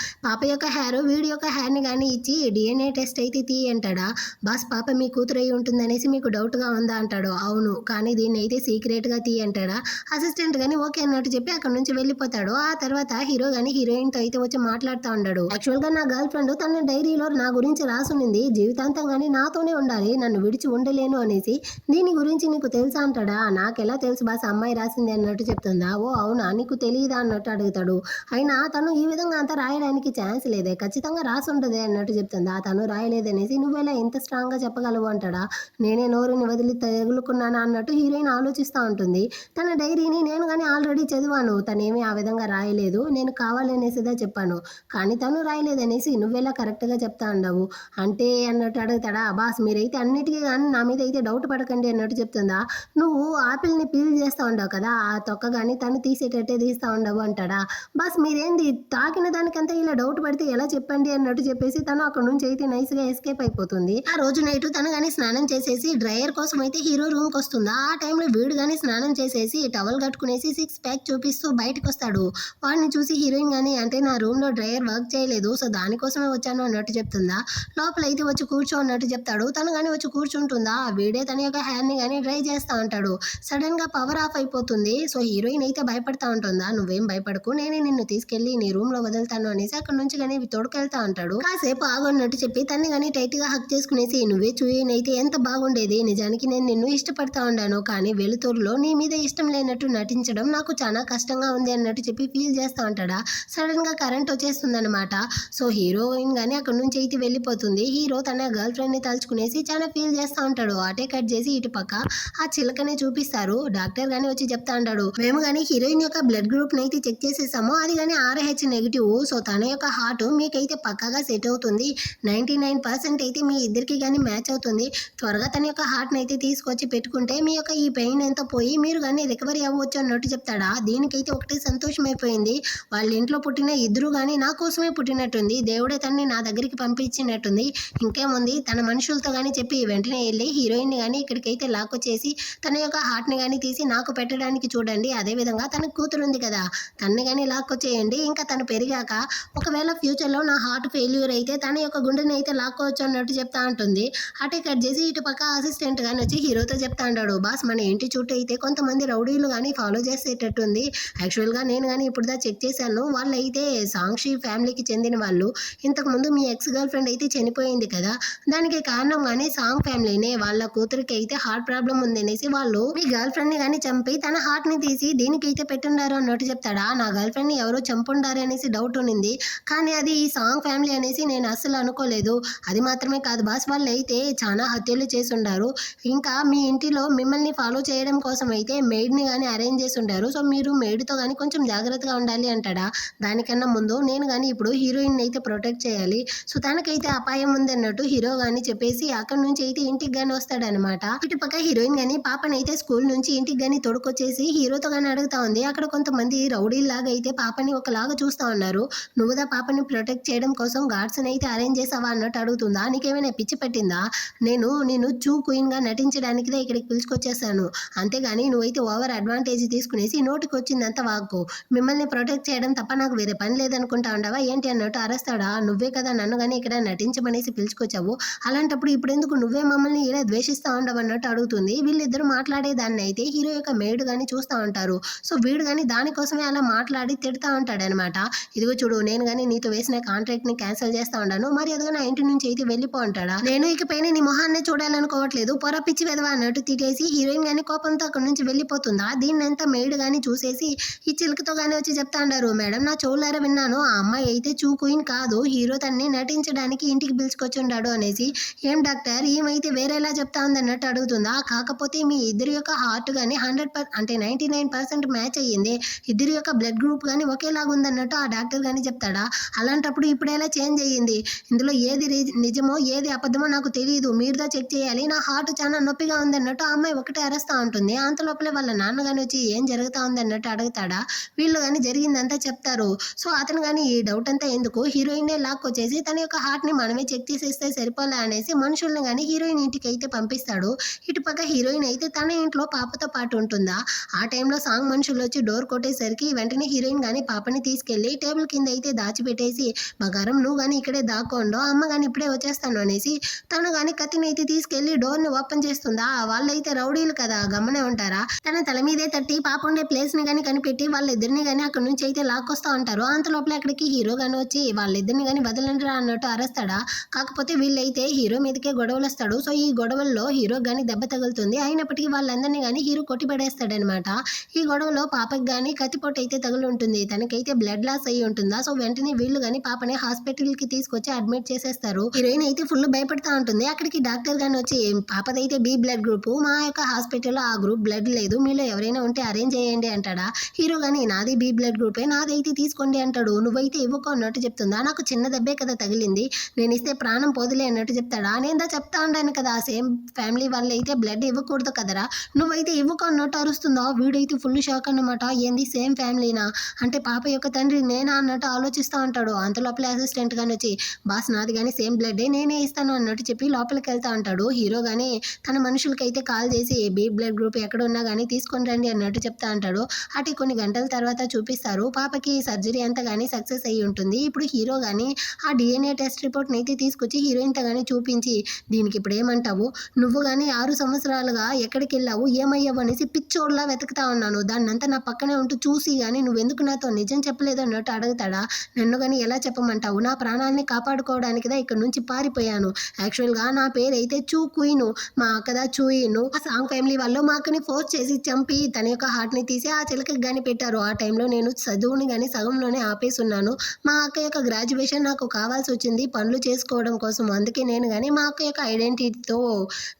పాప యొక్క హెయిర్ వీడి యొక్క హెయిర్ని కానీ ఇచ్చి డిఎన్ఏ టెస్ట్ అయితే అంటాడా. బాస్ పాప మీ కూతురు అయి ఉంటుందనేసి మీకు డౌట్గా ఉందా అంటాడు. అవును కానీ దీన్ని అయితే సీక్రెట్గా అంటాడా. అసిస్టెంట్ కానీ ఓకే అన్నట్టు చెప్పి అక్కడ నుంచి వెళ్ళిపోతాడు. ఆ తర్వాత హీరో కానీ హీరోయిన్తో అయితే వచ్చి మాట్లాడుతూ ఉన్నాడు. యాక్చువల్గా నా గర్ల్ ఫ్రెండ్ తన డైరీలో నా గురించి రాసునింది, జీవితాంతం కానీ నాతోనే ఉండాలి, నన్ను విడిచి ఉండలేను అనేసి. దీని గురించి నీకు తెలుసా అంటాడా. నాకెలా తెలుసు బాస్ అమ్మాయి రాసింది అన్నట్టు చెప్తుందా. ఓ అవునా నీకు తెలియదా అన్నట్టు అడుగుతాడు. అయినా తను ఈ విధంగా అంతా రాయడానికి ఛాన్స్ లేదే, ఖచ్చితంగా రాసి ఉంటుంది అన్నట్టు చెప్తుందా. తను రాయలేదనేసి నువ్వెలా ఎంత స్ట్రాంగ్గా చెప్పగలవు అంటాడా. నేనే నోరుని వదిలి తగులుకున్నానా అన్నట్టు హీరోయిన్ ఆలోచిస్తూ ఉంటుంది. తన డైరీని నేను కానీ ఆల్రెడీ చదివాను, తనేమీ ఆ విధంగా రాయలేదు, నేను కావాలనేసిదా చెప్పాను, కానీ తను రాయలేదనేసి నువ్వెలా కరెక్ట్గా చెప్తా ఉండవు అంటే అన్నట్టు అడుగుతాడా. బాస్ మీరైతే అన్నిటికీ కానీ నా మీద అయితే డౌట్ పడకండి అన్నట్టు చెప్తుందా. నువ్వు ఆపిల్ని పీల్ చేస్తూ ఉండవు కదా, ఆ తొక్క కానీ తను తీసేటట్టే తీస్తూ ఉండవు అంటాడా. బాస్ మీరేంది తాకిన దానికంతా ఇలా డౌట్ పడితే ఎలా చెప్పండి అన్నట్టు చెప్పేసి తను అక్కడ నుంచి అయితే నైస్గా ఎస్కేప్ అయిపోతుంది. ఆ రోజు నైట్ తను కానీ స్నానం చేసేసి డ్రైయర్ కోసం అయితే హీరో రూమ్కి వస్తుందా. ఆ టైంలో వీడు కానీ స్నానం చేసేసి టవల్ కట్టుకునేసి 6 ప్యాక్ చూపిస్తూ బయటకు వస్తాడు. వాడిని చూసి హీరోయిన్ కానీ అంటే నా రూమ్లో డ్రైయర్ వర్క్ చేయలేదు, సో దానికోసమే వచ్చాను అన్నట్టు చెప్తుందా. లోపల అయితే వచ్చి కూర్చో అన్నట్టు చెప్తాడు. తను కానీ వచ్చి కూర్చుంటుందా. వీడే తన యొక్క హ్యాండ్ని కానీ డ్రై చేస్తూ ఉంటాడు. సడన్గా పవర్ ఆఫ్ అయిపోతుంది. సో హీరోయిన్ అయితే భయపడతా ఉంటుందా. నువ్వేం భయపడకు, నేనే నిన్ను తీసుకెళ్ళి నీ రూమ్లో వదులుతాను అనేసి అక్కడ నుంచి కానీ తోడుకెళ్తా ఉంటాడు. కాసేపు ఆగొన్నట్టు చెప్పి తన్ని కానీ టైట్గా హక్ చేసుకునేసి నువ్వే చూయనైతే ఎంత బాగుండేది, నిజానికి నేను నిన్ను ఇష్టపడతా ఉన్నాను, కానీ వెలుతురులో నీ మీద ఇష్టం లేనట్టు నటించడం నాకు చాలా కష్టంగా ఉంది అన్నట్టు చెప్పి ఫీల్ చేస్తూ ఉంటాడా. సడన్గా కరెంట్ వచ్చేస్తుందన్నమాట. సో హీరోయిన్ కానీ అక్కడ నుంచి అయితే వెళ్ళిపోతుంది. హీరో తన గర్ల్ ఫ్రెండ్ని తలుచుకునేసి చాలా ఫీల్ చేస్తూ ఉంటాడు. అటే కట్ చేసి ఇటు పక్క ఆ చిలకనే చూపిస్తారు. డాక్టర్ కానీ వచ్చి చెప్తా ఉంటాడు, మేము కానీ హీరోయిన్ యొక్క బ్లడ్ గ్రూప్ని అయితే చెక్ చేసేసాము, అది కానీ RH నెగిటివ్, సో తన యొక్క హార్ట్ మీకైతే పక్కాగా సెట్ అవుతుంది, 99% అయితే మీ ఇద్దరికి కానీ మ్యాచ్ అవుతుంది, త్వరగా తన యొక్క హార్ట్ని అయితే తీసుకొచ్చి పెట్టుకుంటే మీ యొక్క ఈ పెయిన్ ఎంతో పోయి మీరు కానీ రికవరీ అవ్వచ్చు అన్నట్టు చెప్తాడా. దీనికైతే ఒకటి సంతోషం అయిపోయింది, వాళ్ళ ఇంట్లో పుట్టిన ఇద్దరు కానీ నా కోసమే పుట్టినట్టుంది, దేవుడే తన్ని నా దగ్గరికి పంపించినట్టుంది, ఇంకేముంది తన మనుషులతో కానీ చెప్పి వెంటనే వెళ్ళి హీరోయిన్ని కానీ ఇక్కడికైతే లాక్కొచ్చేసి తన యొక్క హార్ట్ని కానీ తీసి నాకు పెట్టడానికి చూడండి, అదేవిధంగా తన కూతురు ఉంది కదా తన్ని కానీ లాక్కొచ్చేయండి, ఇంకా తను పెరిగాక ఒకవేళ ఫ్యూచర్లో నా హార్ట్ ఫెయిల్యూర్ అయితే తన యొక్క గుండెని అయితే లాక్కోవచ్చు అన్నట్టు చెప్తా ఉంటుంది. అటే కట్ చేసి ఇటు పక్క అసిస్టెంట్ కానీ వచ్చి హీరోతో చెప్తా ఉంటాడు, బాస్ మన ఇంటి చుట్టూ అయితే కొంతమంది రౌడీలు కానీ ఫాలో చేసేటట్టుంది, యాక్చువల్గా నేను కానీ ఇప్పుడు చెక్ చేశాను, వాళ్ళు అయితే సాంక్షి ఫ్యామిలీకి చెందిన వాళ్ళు, ఇంతకుముందు మీ ఎక్స్ గర్ల్ ఫ్రెండ్ అయితే చనిపోయింది కదా, దానికి కారణం కానీ సాంగ్ ఫ్యామిలీనే, వాళ్ళ కూతురికి అయితే హార్ట్ ప్రాబ్లం ఉంది అనేసి వాళ్ళు మీ గర్ల్ ఫ్రెండ్ ని కానీ చంపి తన హార్ట్ ని తీసి దీనికైతే పెట్టుండారు అన్నట్టు చెప్తాడా. నా గర్ల్ ఫ్రెండ్ ని ఎవరో చంపుండారు అనేసి డౌట్ ఉన్నింది, కానీ అది ఈ సాంగ్ ఫ్యామిలీ అనేసి నేను అస్సలు అనుకోలేదు. అది మాత్రమే కాదు బాస్, వాళ్ళు అయితే చాలా హత్యలు చేసి ఉండారు. ఇంకా మీ ఇంటిలో మిమ్మల్ని ఫాలో చేయడం కోసం అయితే మెయిడ్ ని కానీ అరేంజ్ చేసి ఉండారు. సో మీరు మెయిడ్ తో కానీ కొంచెం జాగ్రత్తగా ఉండాలి అంటాడా. దానికన్నా ముందు నేను కానీ ఇప్పుడు హీరోయిన్ అయితే ప్రొటెక్ట్ చేయాలి, సో తనకైతే అపాయం ఉంది అన్నట్టు హీరో గాని చెప్పేసి అక్కడ నుంచి అయితే ఇంటికి గాని వస్తాడనమాట. ఇటుపక్క హీరోయిన్ గాని పాపనైతే స్కూల్ నుంచి ఇంటికి గాని తొడుకొచ్చేసి హీరోతో గాని అడుగుతా ఉంది. అక్కడ కొంతమంది రౌడీలాగా అయితే పాపని ఒకలాగా చూస్తా ఉన్నారు. నువ్వుదా పాపని ప్రొటెక్ట్ చేయడం కోసం గార్డ్స్ అయితే అరేంజ్ చేసావా అన్నట్టు అడుగుతుందా. నీకేమైనా పిచ్చి పట్టిందా, నేను చూ క్వీన్ గా నటించడానికి ఇక్కడికి పిలుచుకొచ్చేసాను, అంతేగాని నువ్వైతే ఓవర్ అడ్వాంటేజ్ తీసుకునేసి నోటికి వచ్చిందంత వాక్కు. మిమ్మల్ని ప్రొటెక్ట్ చేయడం తప్ప నాకు వేరే పని లేదనుకుంటా ఉండవా ఏంటి అన్నట్టు అరుస్తాడా. నువ్వే కదా నన్ను కానీ ఇక్కడ నటించమనేసి పిలుచుకొచ్చావు, అలాంటప్పుడు ఇప్పుడు ఎందుకు నువ్వే మమ్మల్ని ఇలా ద్వేషిస్తా ఉండవు అన్నట్టు అడుగుతుంది. వీళ్ళిద్దరు మాట్లాడేదాన్ని అయితే హీరో యొక్క మేడ్ గాని చూస్తా ఉంటారు. సో వీడు గాని దానికోసమే అలా మాట్లాడి తిడతా ఉంటాడనమాట. ఇదిగో చూడు, నేను గాని నీతో వేసిన కాంట్రాక్ట్ ని క్యాన్సిల్ చేస్తా ఉన్నాను, మరి అదిగా నా ఇంటి నుంచి అయితే వెళ్ళిపో అంటాడా. నేను ఇకపైన నీ మొహాన్ని చూడాలనుకోవట్లేదు, పొర పిచ్చి వెదవా అన్నట్టు తిట్టేసి హీరోయిన్ గాని కోపంతో అక్కడి నుంచి వెళ్ళిపోతుందా. దీన్నంతా మేడ్ గాని చూసేసి ఈ చిలుకతో గాని వచ్చి చెప్తా ఉంటారు, మేడం నా చెవులారా విన్నాను, ఆ అమ్మాయి అయితే చూ క్వీన్ కాదు, హీరో తన్ని నటించడానికి ఇంటికి పిలుచుకొచ్చి ఉండాడు అనేసి. ఏం డాక్టర్ ఏమైతే వేరేలా చెప్తా ఉంది అన్నట్టు అడుగుతుందా. కాకపోతే మీ ఇద్దరి యొక్క హార్ట్ గాని 100% అంటే 99% మ్యాచ్ అయ్యింది, ఇద్దరి యొక్క బ్లడ్ గ్రూప్ గాని ఒకేలాగా ఉందన్నట్టు ఆ డాక్టర్ గాని చెప్తాడా. అలాంటప్పుడు ఇప్పుడు ఎలా చేంజ్ అయ్యింది, ఇందులో ఏది నిజమో ఏది అబద్ధమో నాకు తెలియదు, మీరుదా చెక్ చేయాలి, నా హార్ట్ చాలా నొప్పిగా ఉంది అన్నట్టు ఆ అమ్మాయి ఒకటే అరుస్తా ఉంటుంది. అంతలోపలే వాళ్ళ నాన్న గాని వచ్చి ఏం జరుగుతా ఉంది అన్నట్టు అడుగుతాడా. వీళ్ళు కానీ జరిగిందంతా చెప్తారు. సో అతను కానీ ఈ డౌట్ అంతా ఎందుకు, హీరోయిన్ లాక్కొచ్చేసి తన యొక్క హార్ట్ ని మనమే చెక్ చేసేస్తే సరిపోలే అనేసి మనుషుల్ని కానీ హీరోయిన్ ఇంటికి అయితే పంపిస్తాడు. ఇటుపక్క హీరోయిన్ అయితే తన ఇంట్లో పాపతో పాటు ఉంటుందా. ఆ టైంలో సాంగ్ మనుషులు వచ్చి డోర్ కొట్టేసరికి వెంటనే హీరోయిన్ కానీ పాపని తీసుకెళ్లి టేబుల్ కింద అయితే దాచిపెట్టేసి, బంగారం నువ్వు కానీ ఇక్కడే దాక్కోండో, అమ్మ కానీ ఇప్పుడే వచ్చేస్తాను అనేసి తను కానీ కత్తిని అయితే తీసుకెళ్లి డోర్ ని ఓపెన్ చేస్తుందా. వాళ్ళైతే రౌడీలు కదా, గమ్మనే ఉంటారా. తన తల మీదే తట్టి పాప ఉండే ప్లేస్ ని కానీ కనిపెట్టి వాళ్ళిద్దరిని కానీ అక్కడ నుంచి అయితే లాక్కొస్తా ఉంటారు. అంత లోపల అక్కడికి హీరో గాని వచ్చి వాళ్ళిద్దరిని కానీ వదలండిరా అన్నట్టు అరుస్తాడా. కాకపోతే వీళ్ళైతే హీరో మీదకే గొడవలు వస్తాడు. సో ఈ గొడవల్లో హీరో గాని దెబ్బ తగులుతుంది, అయినప్పటికీ వాళ్ళందరినీ కానీ హీరో కొట్టి పడేస్తాడనమాట. ఈ గొడవలో పాపకి గాని కత్తిపోటు అయితే తగులు ఉంటుంది, తనకైతే బ్లడ్ లాస్ అయ్యి ఉంటుందా. సో వెంటనే వీళ్ళు గాని పాపని హాస్పిటల్ కి తీసుకొచ్చి అడ్మిట్ చేసేస్తారు. హీరోయిన్ అయితే ఫుల్ భయపడతా ఉంటుంది. అక్కడికి డాక్టర్ గాని వచ్చి పాపదైతే బి బ్లడ్ గ్రూప్, మా యొక్క హాస్పిటల్లో ఆ గ్రూప్ బ్లడ్ లేదు, మీలో ఎవరైనా ఉంటే అరేంజ్ చేయండి అంటాడా. హీరో గాని నాది బి బ్లడ్ గ్రూపే, నాదైతే తీసుకోండి అంటాడు. నువ్వైతే ఇవ్వకో అన్నట్టు చెప్తుందా. నాకు చిన్న దెబ్బే కదా తగిలింది, నేను ఇస్తే ప్రాణం పోదులే అన్నట్టు చెప్తాడా. నేను చెప్తా ఉన్నాను కదా, సేమ్ ఫ్యామిలీ వాళ్ళు అయితే బ్లడ్ ఇవ్వకూడదు కదరా, నువ్వైతే ఇవ్వకో అన్నట్టు అరుస్తుందా. వీడైతే ఫుల్ షాక్ అన్నమాట. ఏంది సేమ్ ఫ్యామిలీనా, అంటే పాప యొక్క తండ్రి నేనా అన్నట్టు ఆలోచిస్తూ ఉంటాడు. అంత లోపల అసిస్టెంట్ గాని వచ్చి బాస్ నాది కానీ సేమ్ బ్లడ్ నేనే ఇస్తాను అన్నట్టు చెప్పి లోపలికి వెళ్తా ఉంటాడు. హీరో గాని తన మనుషులకైతే కాల్ చేసి బి బ్లడ్ గ్రూప్ ఎక్కడ ఉన్నా కానీ తీసుకొని రండి అన్నట్టు చెప్తా అంటాడు. అటు కొన్ని గంటల తర్వాత చూపిస్తారు, పాపకి సర్జరీ అంతా కానీ సక్సెస్ అయ్యి ఉంటుంది. ఇప్పుడు హీరో గాని ఆ DNA టెస్ట్ రిపోర్ట్ అయితే తీసుకొచ్చి హీరోయిన్తో కానీ చూపించి, దీనికి ఇప్పుడు ఏమంటావు, నువ్వు కానీ 6 సంవత్సరాలుగా ఎక్కడికి వెళ్ళావు ఏమయ్యావు అనేసి పిచ్చోడ్లా వెతుకుతా ఉన్నాను, దాన్నంతా నా పక్కనే ఉంటూ చూసి కానీ నువ్వెందుకు నాతో నిజం చెప్పలేదు అన్నట్టు అడుగుతాడా. నన్ను కానీ ఎలా చెప్పమంటావు, నా ప్రాణాలని కాపాడుకోవడానికిదా ఇక్కడ నుంచి పారిపోయాను, యాక్చువల్గా నా పేరు అయితే చూ క్వీను, మా అక్కదా చూయిను, ఆ సాంగ్ ఫ్యామిలీ వాళ్ళు మా అక్కని ఫోర్స్ చేసి చంపి తన యొక్క హార్ట్ ని తీసి ఆ చిలకకి కానీ పెట్టారు. ఆ టైంలో నేను చదువుని కానీ సగంలోనే ఆపేసి ఉన్నాను, మా అక్క యొక్క గ్రాడ్యుయేషన్ నాకు కావాల్సి వచ్చింది పనులు చేసుకోవడం కోసం, అందుకే నేను కానీ మా అక్క యొక్క ఐడెంటిటీతో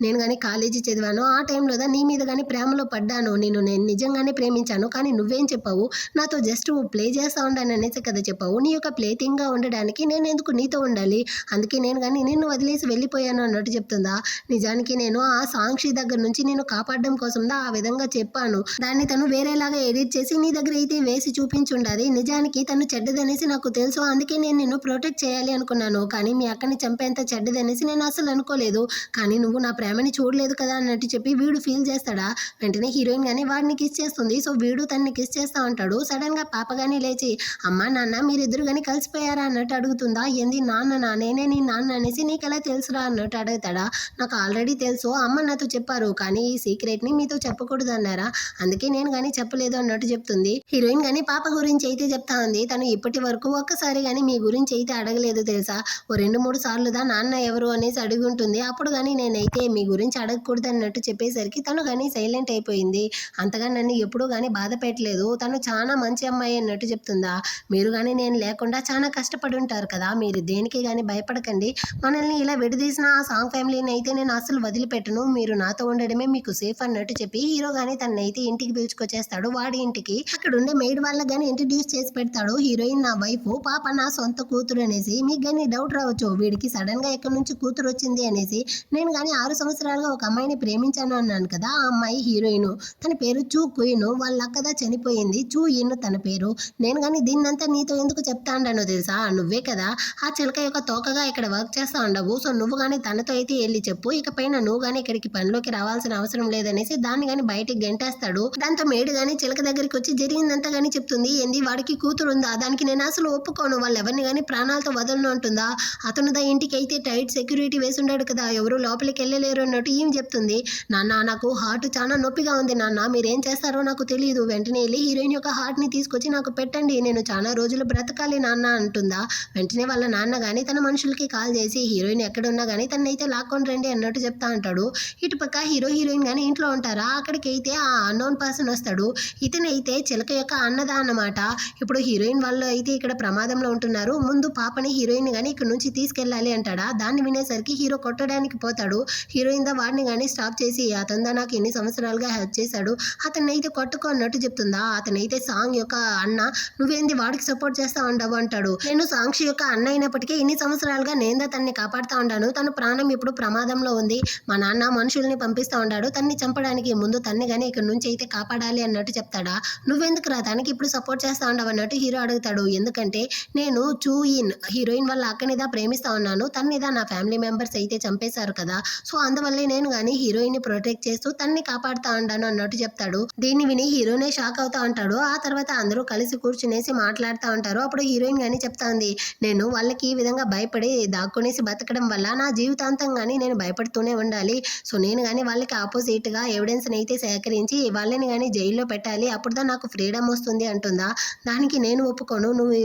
నేను కానీ కాలేజీ చదివాను. ఆ టైంలో నీ మీద కానీ ప్రేమలో పడ్డాను, నేను నిజంగానే ప్రేమించాను, కానీ నువ్వేం చెప్పావు, నాతో జస్ట్ ప్లే చేస్తా ఉండాను అనేసి కదా చెప్పావు, నీ యొక్క ప్లే థింగ్ గా ఉండడానికి నేను ఎందుకు నీతో ఉండాలి, అందుకే నేను కానీ నిన్ను వదిలేసి వెళ్ళిపోయాను అన్నట్టు చెప్తుందా. నిజానికి నేను ఆ సాంక్షి దగ్గర నుంచి నేను కాపాడడం కోసం ఆ విధంగా చెప్పాను, దాన్ని తను వేరేలాగా ఎడిట్ చేసి నీ దగ్గర అయితే వేసి చూపించుండాలి, నిజానికి తను చెడ్డదనేసి నాకు తెలుసు, అందుకే నేను నిన్ను ప్రొటెక్ట్ చేయాలి అనుకున్నాను, కానీ మీ అక్కని చంపేంత చెడ్డదనేసి నేను అసలు అనుకోలేదు, కానీ నువ్వు నా ప్రేమని చూడలేదు కదా అన్నట్టు చెప్పి వీడు ఫీల్ చేస్తాడా. వెంటనే హీరోయిన్ గానీ వాడిని కిస్ చేస్తుంది. సో వీడు తన్ని కిస్ చేస్తా ఉంటాడు. సడన్ గా పాప గానీ లేచి అమ్మ నాన్న మీరిద్దరు కానీ కలిసిపోయారా అన్నట్టు అడుగుతుందా. ఏంది నాన్న, నేనే నీ నాన్న అనేసి నీకెలా తెలుసురా అన్నట్టు అడుగుతాడా. నాకు ఆల్రెడీ తెలుసు, అమ్మ నాతో చెప్పారు, కానీ ఈ సీక్రెట్ ని మీతో చెప్పకూడదు అన్నారా, అందుకే నేను కానీ చెప్పలేదు అన్నట్టు చెప్తుంది. హీరోయిన్ గానీ పాప గురించి అయితే చెప్తా ఉంది, తను ఇప్పటి వరకు ఒక్కసారి కానీ మీ గురించి అయితే అడగలేదు తెలుసా, ఓ 2-3 సార్లుదా నాన్న ఎవరు అనేసి అడుగుంటుంది. అప్పుడు కానీ నేనైతే మీ గురించి అడగకూడదు అన్నట్టు చెప్పేసరికి తను కానీ సైలెంట్ అయిపోయింది. అంతగా నన్ను ఎప్పుడూ కానీ బాధ పెట్టలేదు, తను చాలా మంచి అమ్మాయి అన్నట్టు చెప్తుందా. మీరు కానీ నేను లేకుండా చాలా కష్టపడి ఉంటారు కదా, మీరు దేనికి కానీ భయపడకండి. మనల్ని ఇలా విడదీసిన ఆ సాంగ్ ఫ్యామిలీని అయితే నేను అసలు వదిలిపెట్టను, మీరు నాతో ఉండడమే మీకు సేఫ్ అన్నట్టు చెప్పి హీరో కానీ తనైతే ఇంటికి పిలుచుకొచ్చేస్తాడు. వాడి ఇంటికి అక్కడ ఉండే మెయిడ్ వాళ్ళకి కానీ ఇంట్రడ్యూస్ చేసి పెడతాడు. హీరోయిన్ నా వైఫ్, పాప నా సొంత కూతురు అనేసి. మీకు కానీ డౌట్ రావచ్చు, వీడికి సడన్ గా ఎక్కడి నుంచి కూతురు వచ్చింది అనేసి. నేను కానీ 6 సంవత్సరాలుగా ఒక అమ్మాయిని ప్రేమించాను అన్నాను కదా, ఆ అమ్మాయి హీరోయిన్. తన పేరు చూ కుయిన్, వాళ్ళ అక్కదా చనిపోయింది, చూ ఇన్ తన పేరు. నేను కానీ దీన్నంతా నీతో ఎందుకు చెప్తా అన్నాను తెలుసా, నువ్వే కదా ఆ చిలక యొక్క తోకగా ఇక్కడ వర్క్ చేస్తా ఉండవు, సో నువ్వు కానీ తనతో అయితే వెళ్ళి చెప్పు, ఇకపైన నువ్వు కానీ ఇక్కడికి పనిలోకి రావాల్సిన అవసరం లేదనేసి దాన్ని కానీ బయటికి గెంటేస్తాడు. దాంతో మేడు కానీ చిలక దగ్గరికి వచ్చి జరిగిందంతా కానీ చెప్తుంది. ఏంది వాడికి కూతురు ఉందా, దానికి నేను అసలు ఒప్పుకోను, వాళ్ళు ఎవరిని కానీ ప్రాణాలతో వదలను అంటుందా. అతను దా ఇంటికి అయితే టైట్ సెక్యూరిటీ వేసి ఉన్నాడు కదా, ఎవరు లోపలికి వెళ్ళలేరు అన్నట్టు ఏం చెప్తుంది. నాన్న నాకు హార్ట్ చాలా నొప్పిగా ఉంది నాన్న, మీరేం చేస్తారో నాకు తెలియదు, వెంటనే వెళ్ళి హీరోయిన్ యొక్క హార్ట్ ని తీసుకొచ్చి నాకు పెట్టండి, నేను చాలా రోజులు బ్రతకాలి నాన్న అంటుందా. వెంటనే వాళ్ళ నాన్న కానీ తన మనుషులకి కాల్ చేసి హీరోయిన్ ఎక్కడున్నా కానీ తనైతే లాక్కొని రండి అన్నట్టు చెప్తా అంటాడు. ఇటుపక్క హీరో హీరోయిన్ కానీ ఇంట్లో ఉంటారా, అక్కడికి అయితే ఆ అన్నోన్ పర్సన్ వస్తాడు. ఇతనైతే చిలక యొక్క అన్నదా అన్నమాట. ఇప్పుడు హీరోయిన్ వాళ్ళు అయితే ఇక్కడ ప్రమాదంలో ఉంటున్నారు, ముందు పాపని హీరోయిన్ కానీ ఇక్కడ నుంచి తీసుకెళ్ళాలి అంటాడా. దాన్ని వినేసరికి హీరో కొట్టడానికి పోతాడు. హీరోయిన్ దా వాడిని కానీ స్టాప్ చేసి, అతనిదా నాకు ఎన్ని సంవత్సరాలుగా హెల్ప్ చేశాడు, అతన్ని అయితే కొట్టుకో అన్నట్టు చెప్తుందా. అతనైతే సాంగ్ యొక్క అన్న, నువ్వేంది వాడికి సపోర్ట్ చేస్తా ఉండవు అంటాడు. నేను సాంక్షి యొక్క అన్న అయినప్పటికీ ఇన్ని సంవత్సరాలుగా నేను తన్ని కాపాడుతా ఉన్నాను, తన ప్రాణం ఇప్పుడు ప్రమాదంలో ఉంది, మా నాన్న మనుషుల్ని పంపిస్తా ఉన్నాడు తన్ని చంపడానికి, ముందు తన్ని కానీ ఇక్కడ నుంచి అయితే కాపాడాలి అన్నట్టు చెప్తాడా. నువ్వెందుకు రా తనకి ఇప్పుడు సపోర్ట్ చేస్తా ఉండవు అన్నట్టు హీరో అడుగుతాడు. ఎందుకంటే నేను చూయిన్ హీరోయిన్ వాళ్ళ అక్కనిదా ప్రేమిస్తా ఉన్నాను, తన్నిదా నా ఫ్యామిలీ మెంబర్స్ అయితే చంపేశారు కదా, సో అందువల్లే నేను కానీ హీరోయిన్ ని ప్రొటెక్ట్ చేస్తూ తన్ని కాపాడుతా ఉన్నాను అన్నట్టు చెప్తాడు. దీన్ని విని హీరోనే షాక్ అవుతా ఉంటాడు. ఆ తర్వాత అందరూ కలిసి కూర్చునేసి మాట్లాడుతూ ఉంటారు. అప్పుడు హీరోయిన్ కానీ చెప్తా ఉంది, నేను వాళ్ళకి ఈ విధంగా భయపడి దాక్కునేసి బతకడం వల్ల నా జీవితాంతం కానీ నేను భయపడుతూనే ఉండాలి, సో నేను కానీ వాళ్ళకి ఆపోజిట్ గా ఎవిడెన్స్ అయితే సేకరించి వాళ్ళని కానీ జైల్లో పెట్టాలి, అప్పుడుదా నాకు ఫ్రీడమ్ వస్తుంది అంటుందా. దానికి నేను ఒప్పుకోను, నువ్వు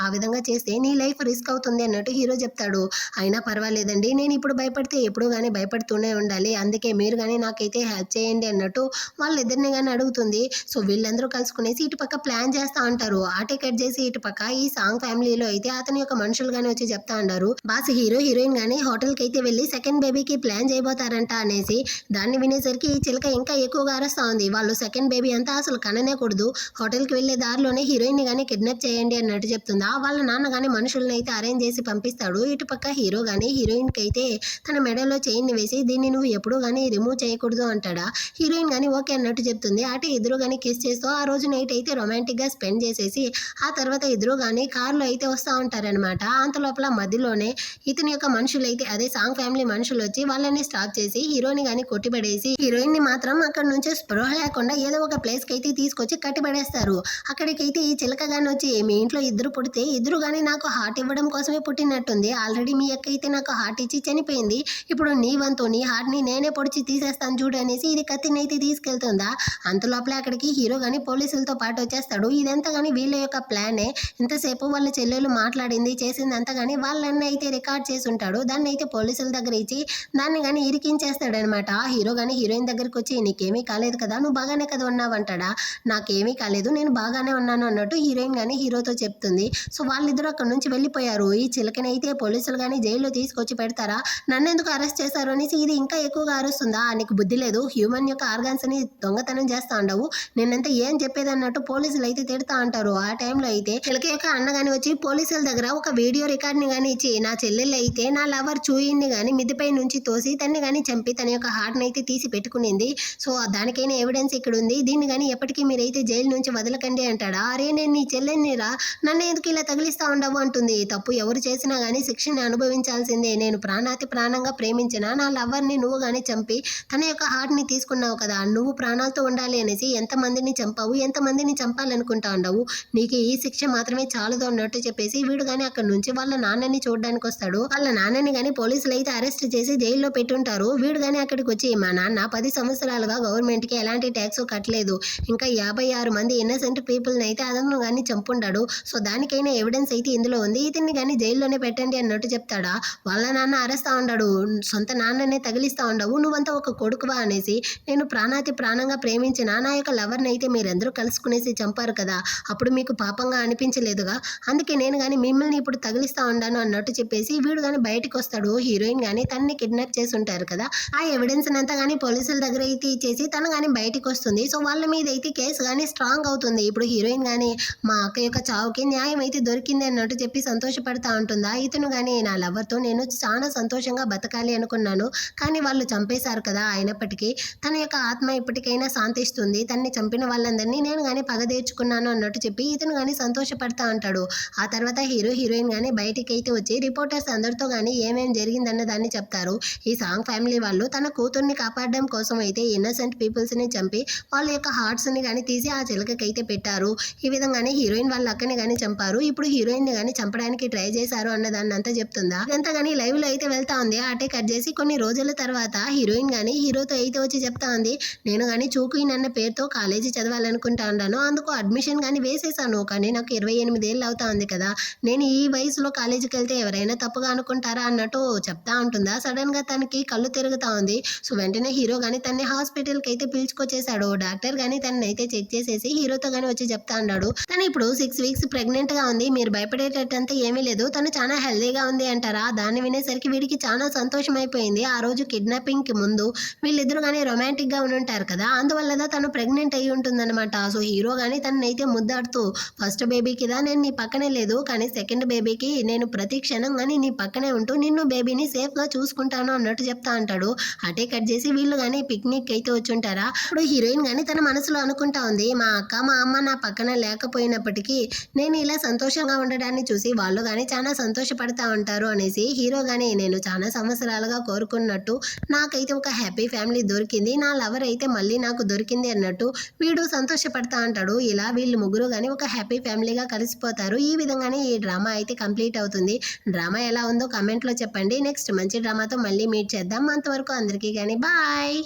ఆ విధంగా చేస్తే నీ లైఫ్ రిస్క్ అవుతుంది అన్నట్టు హీరో చెప్తాడు. అయినా పర్వాలేదండి, నేను ఇప్పుడు భయపడితే ఎప్పుడు కానీ భయపడుతూనే ఉండాలి, అందుకే మీరు కానీ నాకైతే హెల్ప్ చేయండి అన్నట్టు వాళ్ళిద్దరిని కానీ అడుగుతుంది. సో వీళ్ళందరూ కలుసుకునేసి ఇటు పక్క ప్లాన్ చేస్తా ఉంటారు. ఆటే కట్ చేసి ఇటు పక్క ఈ సాంగ్ ఫ్యామిలీలో అయితే అతని యొక్క మనుషులు కానీ వచ్చి చెప్తా ఉంటారు, బాస్ హీరో హీరోయిన్ కానీ హోటల్ కి అయితే వెళ్ళి సెకండ్ బేబీకి ప్లాన్ చేయబోతారంట అనేసి. దాన్ని వినేసరికి ఈ చిలక ఇంకా ఎక్కువగా అరుస్తా ఉంది, వాళ్ళు సెకండ్ బేబీ అంతా అసలు కననే కూడదు, హోటల్ కి వెళ్లే దారిలోనే హీరోయిన్ ని కానీ కిడ్నాప్ చేయండి అన్నట్టు చెప్తుందా. వాళ్ళ నాన్న కానీ మనుషుల్ని అయితే అరేంజ్ చేసి పంపిస్తాడు. ఇటు పక్క హీరో కానీ హీరోయిన్ కి అయితే తన మెడలో చైన్ ని వేసి దీన్ని నువ్వు ఎప్పుడు కానీ రిమూవ్ చేయకూడదు అంటాడా. హీరోయిన్ కానీ ఓకే అన్నట్టు చెప్తుంది. అటు ఇద్దరు కానీ కిస్ చేస్తూ ఆ రోజు నైట్ అయితే రొమాంటిక్ గా స్పెండ్ చేసేసి ఆ తర్వాత ఇద్దరు కానీ కార్లో అయితే వస్తూ ఉంటారనమాట. అంత లోపల మధ్యలోనే ఇతని యొక్క మనుషులు అయితే అదే సాంగ్ ఫ్యామిలీ మనుషులు వచ్చి వాళ్ళని స్టాప్ చేసి హీరోని కానీ కొట్టిపడేసి హీరోయిన్ ని మాత్రం అక్కడ నుంచి స్పృహ లేకుండా ఏదో ఒక ప్లేస్ కి అయితే తీసుకొచ్చి కట్టిపడేస్తారు. అక్కడికైతే ఈ చిలక గాని వచ్చి, మీ ఇంట్లో ఇద్దరు పుడితే ఇద్దరు కానీ నాకు హార్ట్ ఇవ్వడం కోసమే పుట్టినట్టుంది, ఆల్రెడీ మీ అక్క అయితే నాకు హార్ట్ ఇచ్చి చనిపోయింది, ఇప్పుడు నీ వంతు నీ హార్ట్ ని నేనే పొడిచి తీసేస్తాను చూడు అనేసి ఇది కత్తిని అయితే తీసుకెళ్తుందా. అంత లోపల అక్కడికి హీరో కానీ పోలీసులతో పాటు వచ్చేస్తాడు. ఇదంతా కానీ వీళ్ళ యొక్క ప్లానే, ఇంతసేపు వాళ్ళ చెల్లెలు మాట్లాడింది చేసింది అంతా కానీ వాళ్ళన్నీ అయితే రికార్డ్ చేసి ఉంటాడు. దాన్ని అయితే పోలీసుల దగ్గర ఇచ్చి దాన్ని కానీ ఇరికించేస్తాడనమాట. హీరో కానీ హీరోయిన్ దగ్గరికి వచ్చి, నీకేమీ కాలేదు కదా, నువ్వు బాగానే కదా ఉన్నావు అంటాడా. నాకేమీ కాలేదు, నేను బాగానే ఉన్నాను అన్నట్టు హీరోయిన్ కానీ హీరోతో చెప్తుంది. సో వాళ్ళిద్దరూ అక్కడ నుంచి వెళ్ళిపోయారు. ఈ చిలకనైతే పోలీసులు కానీ జైల్లో తీసుకొచ్చి పెడతారా, నన్ను ఎందుకు అరెస్ట్ చేశారు అనేసి ఇది ఇంకా ఎక్కువగా అరుస్తుందా. నీకు బుద్ధి లేదు, హ్యూమన్ యొక్క ఆర్గాన్స్ ని దొంగతనం చేస్తా ఉండవు, నేనంతా ఏం చెప్పేది అన్నట్టు పోలీసులు అయితే తిడతా అంటారు. ఆ టైంలో అయితే చిలక యొక్క అన్న కానీ వచ్చి పోలీసుల దగ్గర ఒక వీడియో రికార్డ్ ని కానీ ఇచ్చి, నా చెల్లెళ్ళు అయితే నా లవర్ చూయిని కానీ మిద్దిపై నుంచి తోసి తన్ని కానీ చంపి తన యొక్క హార్ట్ ని అయితే తీసి పెట్టుకునింది, సో దానికైనా ఎవిడెన్స్ ఇక్కడ ఉంది, దీన్ని కానీ ఎప్పటికీ మీరైతే జైలు నుంచి వదలకండి అంటాడా. అరే నేను నీ చెల్లెని రా, నన్ను ఎందుకు ఇలా తగిలిస్తా ఉండవు అంటుంది. తప్పు ఎవరు చేసినా కానీ శిక్షని అనుభవించాల్సిందే, నేను ప్రాణాతి ప్రాణంగా ప్రేమించిన నా లవర్ ని నువ్వు కానీ చంపి తన యొక్క హార్ట్ ని తీసుకున్నావు కదా, నువ్వు ప్రాణాలతో ఉండాలి అనేసి ఎంతమందిని చంపావు, ఎంతమందిని చంపాలనుకుంటా ఉండవు, నీకు ఈ శిక్ష మాత్రమే చాలదు అన్నట్టు చెప్పేసి వీడు కానీ అక్కడ నుంచి వాళ్ళ నాన్నని చూడడానికి వస్తాడు. వాళ్ళ నాన్నని కానీ పోలీసులు అయితే అరెస్ట్ చేసి జైల్లో పెట్టుంటారు. వీడు కానీ అక్కడికి వచ్చి, మా నాన్న 10 సంవత్సరాలుగా గవర్నమెంట్ కి ఎలాంటి ట్యాక్స్ కట్టలేదు, ఇంకా 56 మంది ఇన్నసెంట్ పీపుల్ ని అయితే అదను కానీ చంపుండాడు, సో దానికైనా ఎవిడెన్స్ అయితే ఇందులో ఉంది, ఇతన్ని కానీ జైల్లోనే పెట్టండి అన్నట్టు చెప్తాడా. వాళ్ళ నాన్న అరెస్తా ఉన్నాడు. సొంత నాన్ననే తగిలిస్తా ఉండవు, నువ్వంతా ఒక కొడుకువా అనేసి. నేను ప్రాణాతి ప్రాణంగా ప్రేమించిన నా యొక్క లవర్ని అయితే మీరందరూ కలుసుకునేసి చంపారు కదా, అప్పుడు మీకు పాపంగా అనిపించలేదుగా, అందుకే నేను కానీ మిమ్మల్ని ఇప్పుడు తగిలిస్తా ఉండాను అన్నట్టు చెప్పేసి వీడు కానీ బయటకు వస్తాడు. హీరోయిన్ కానీ తనని కిడ్నాప్ చేసి ఉంటారు కదా, ఆ ఎవిడెన్స్ అంతా కానీ పోలీసుల దగ్గర అయితే ఇచ్చేసి తను కానీ బయటకు వస్తుంది. సో వాళ్ళ మీద అయితే కేసు కానీ స్ట్రాంగ్ అవుతుంది. ఇప్పుడు హీరోయిన్ కానీ మా అక్క యొక్క చావుకి న్యాయం అయితే దొరికింది అన్నట్టు చెప్పి సంతోషపడతా ఉంటుందా. ఇతను కానీ నా లవర్తో నేను చాలా సంతోషంగా బతకాలి అనుకున్నాను, కానీ వాళ్ళు చంపేశారు కదా, అయినప్పటికీ తన యొక్క ఆత్మ ఇప్పటికైనా శాంతిస్తుంది, తన్ని చంపిన వాళ్ళందరినీ నేను కానీ పగ తీర్చుకున్నాను అన్నట్టు చెప్పి ఇతను కానీ సంతోషపడతా ఉంటాడు. ఆ తర్వాత హీరోయిన్ కానీ బయటికి అయితే వచ్చి రిపోర్టర్స్ అందరితో కానీ ఏమేం జరిగిందన్న దాన్ని చెప్తారు. ఈ సాంగ్ ఫ్యామిలీ వాళ్ళు తన కూతుర్ని కాపాడడం కోసం అయితే ఇన్నసెంట్ పీపుల్స్ని చంపి వాళ్ళ యొక్క హార్ట్స్ని కానీ తీసి ఆ చిలకకి అయితే పెట్టారు. ఈ విధంగానే హీరోయిన్ వాళ్ళ అక్కని కానీ చంపారు. ఇప్పుడు హీరోయిన్ని కానీ చంపడానికి ట్రై చేశారు అన్న దాన్ని అంతా చెప్తుందా. ఇదంతా కానీ లైవ్ లో అయితే వెళ్తా ఉంది. అటే కట్ చేసి కొన్ని రోజుల తర్వాత హీరోయిన్ కానీ హీరోతో అయితే వచ్చి చెప్తా ఉంది, నేను కానీ చూకుయిన్ అన్న పేరుతో కాలేజీ చదవాలనుకుంటా ఉన్నాను, అందుకు అడ్మిషన్ కానీ వేసేసాను, కానీ నాకు 28 ఏళ్ళు అవుతా ఉంది కదా, నేను ఈ వయసులో కాలేజీకి వెళ్తే ఎవరైనా తప్పుగా అనుకుంటారా అన్నట్టు చెప్తా ఉంటుందా. సడన్ గా తనకి కళ్ళు తిరుగుతా ఉంది. సో వెంటనే హీరో కానీ తన్ని హాస్పిటల్కి అయితే పిలుచుకొచ్చేసాడు. డాక్టర్ కానీ తనని అయితే చెక్ చేసేసి హీరోతో కానీ వచ్చి చెప్తా అన్నాడు, తను ఇప్పుడు 6 వీక్స్ ప్రెగ్నెంట్ గా ఉంది, మీరు భయపడేటట్టంతా ఏమీ లేదు, తను చాలా హెల్దీగా ఉంది అంటారా. దాన్ని వినేసరికి వీడికి చాలా సంతోషం అయిపోయింది. ఆ రోజు కిడ్నాపింగ్ కి ముందు వీళ్ళిద్దరు కానీ రొమాంటిక్ గా ఉంటారు కదా, అందువల్ల తను ప్రెగ్నెంట్ అయ్యి ఉంటుందన్నమాట. సో హీరో కానీ తననైతే ముద్దాడుతూ, ఫస్ట్ బేబీకి దా నేను నీ పక్కనే లేదు, కానీ సెకండ్ బేబీకి నేను ప్రతి క్షణం కానీ నీ పక్కనే ఉంటూ నిన్ను బేబీని సేఫ్ గా చూసుకుంటాను అన్నట్టు చెప్తా అంటాడు. అటే కట్ చేసి వీళ్ళు కానీ పిక్నిక్ అయితే వచ్చుంటారా. ఇప్పుడు హీరోయిన్ కానీ తన మనసులో అనుకుంటా ఉంది, మా అక్క మా అమ్మ నా పక్కన లేకపోయినప్పటికీ నేను ఇలా సంతోషంగా ఉండడాన్ని చూసి వాళ్ళు కానీ చాలా సంతోషపడతా ఉంటారు అనేసి. హీరో కానీ నేను చాలా సంవత్సరాలుగా కోరుకున్నట్టు నాకైతే ఒక హ్యాపీ ఫ్యామిలీ దొరికింది, నా లవర్ అయితే మళ్ళీ నాకు దొరికింది అన్నట్టు వీడు సంతోషపడతా అంటాడు. ఇలా వీళ్ళు ముగ్గురు కానీ ఒక హ్యాపీ ఫ్యామిలీగా కలిసిపోతారు. ఈ విధంగానే ఈ డ్రామా అయితే కంప్లీట్ అవుతుంది. డ్రామా ఎలా ఉందో కామెంట్లో చెప్పండి. నెక్స్ట్ మంచి డ్రామాతో మళ్ళీ మీట్ చేద్దాం. అంతవరకు అందరికీ కానీ బాయ్.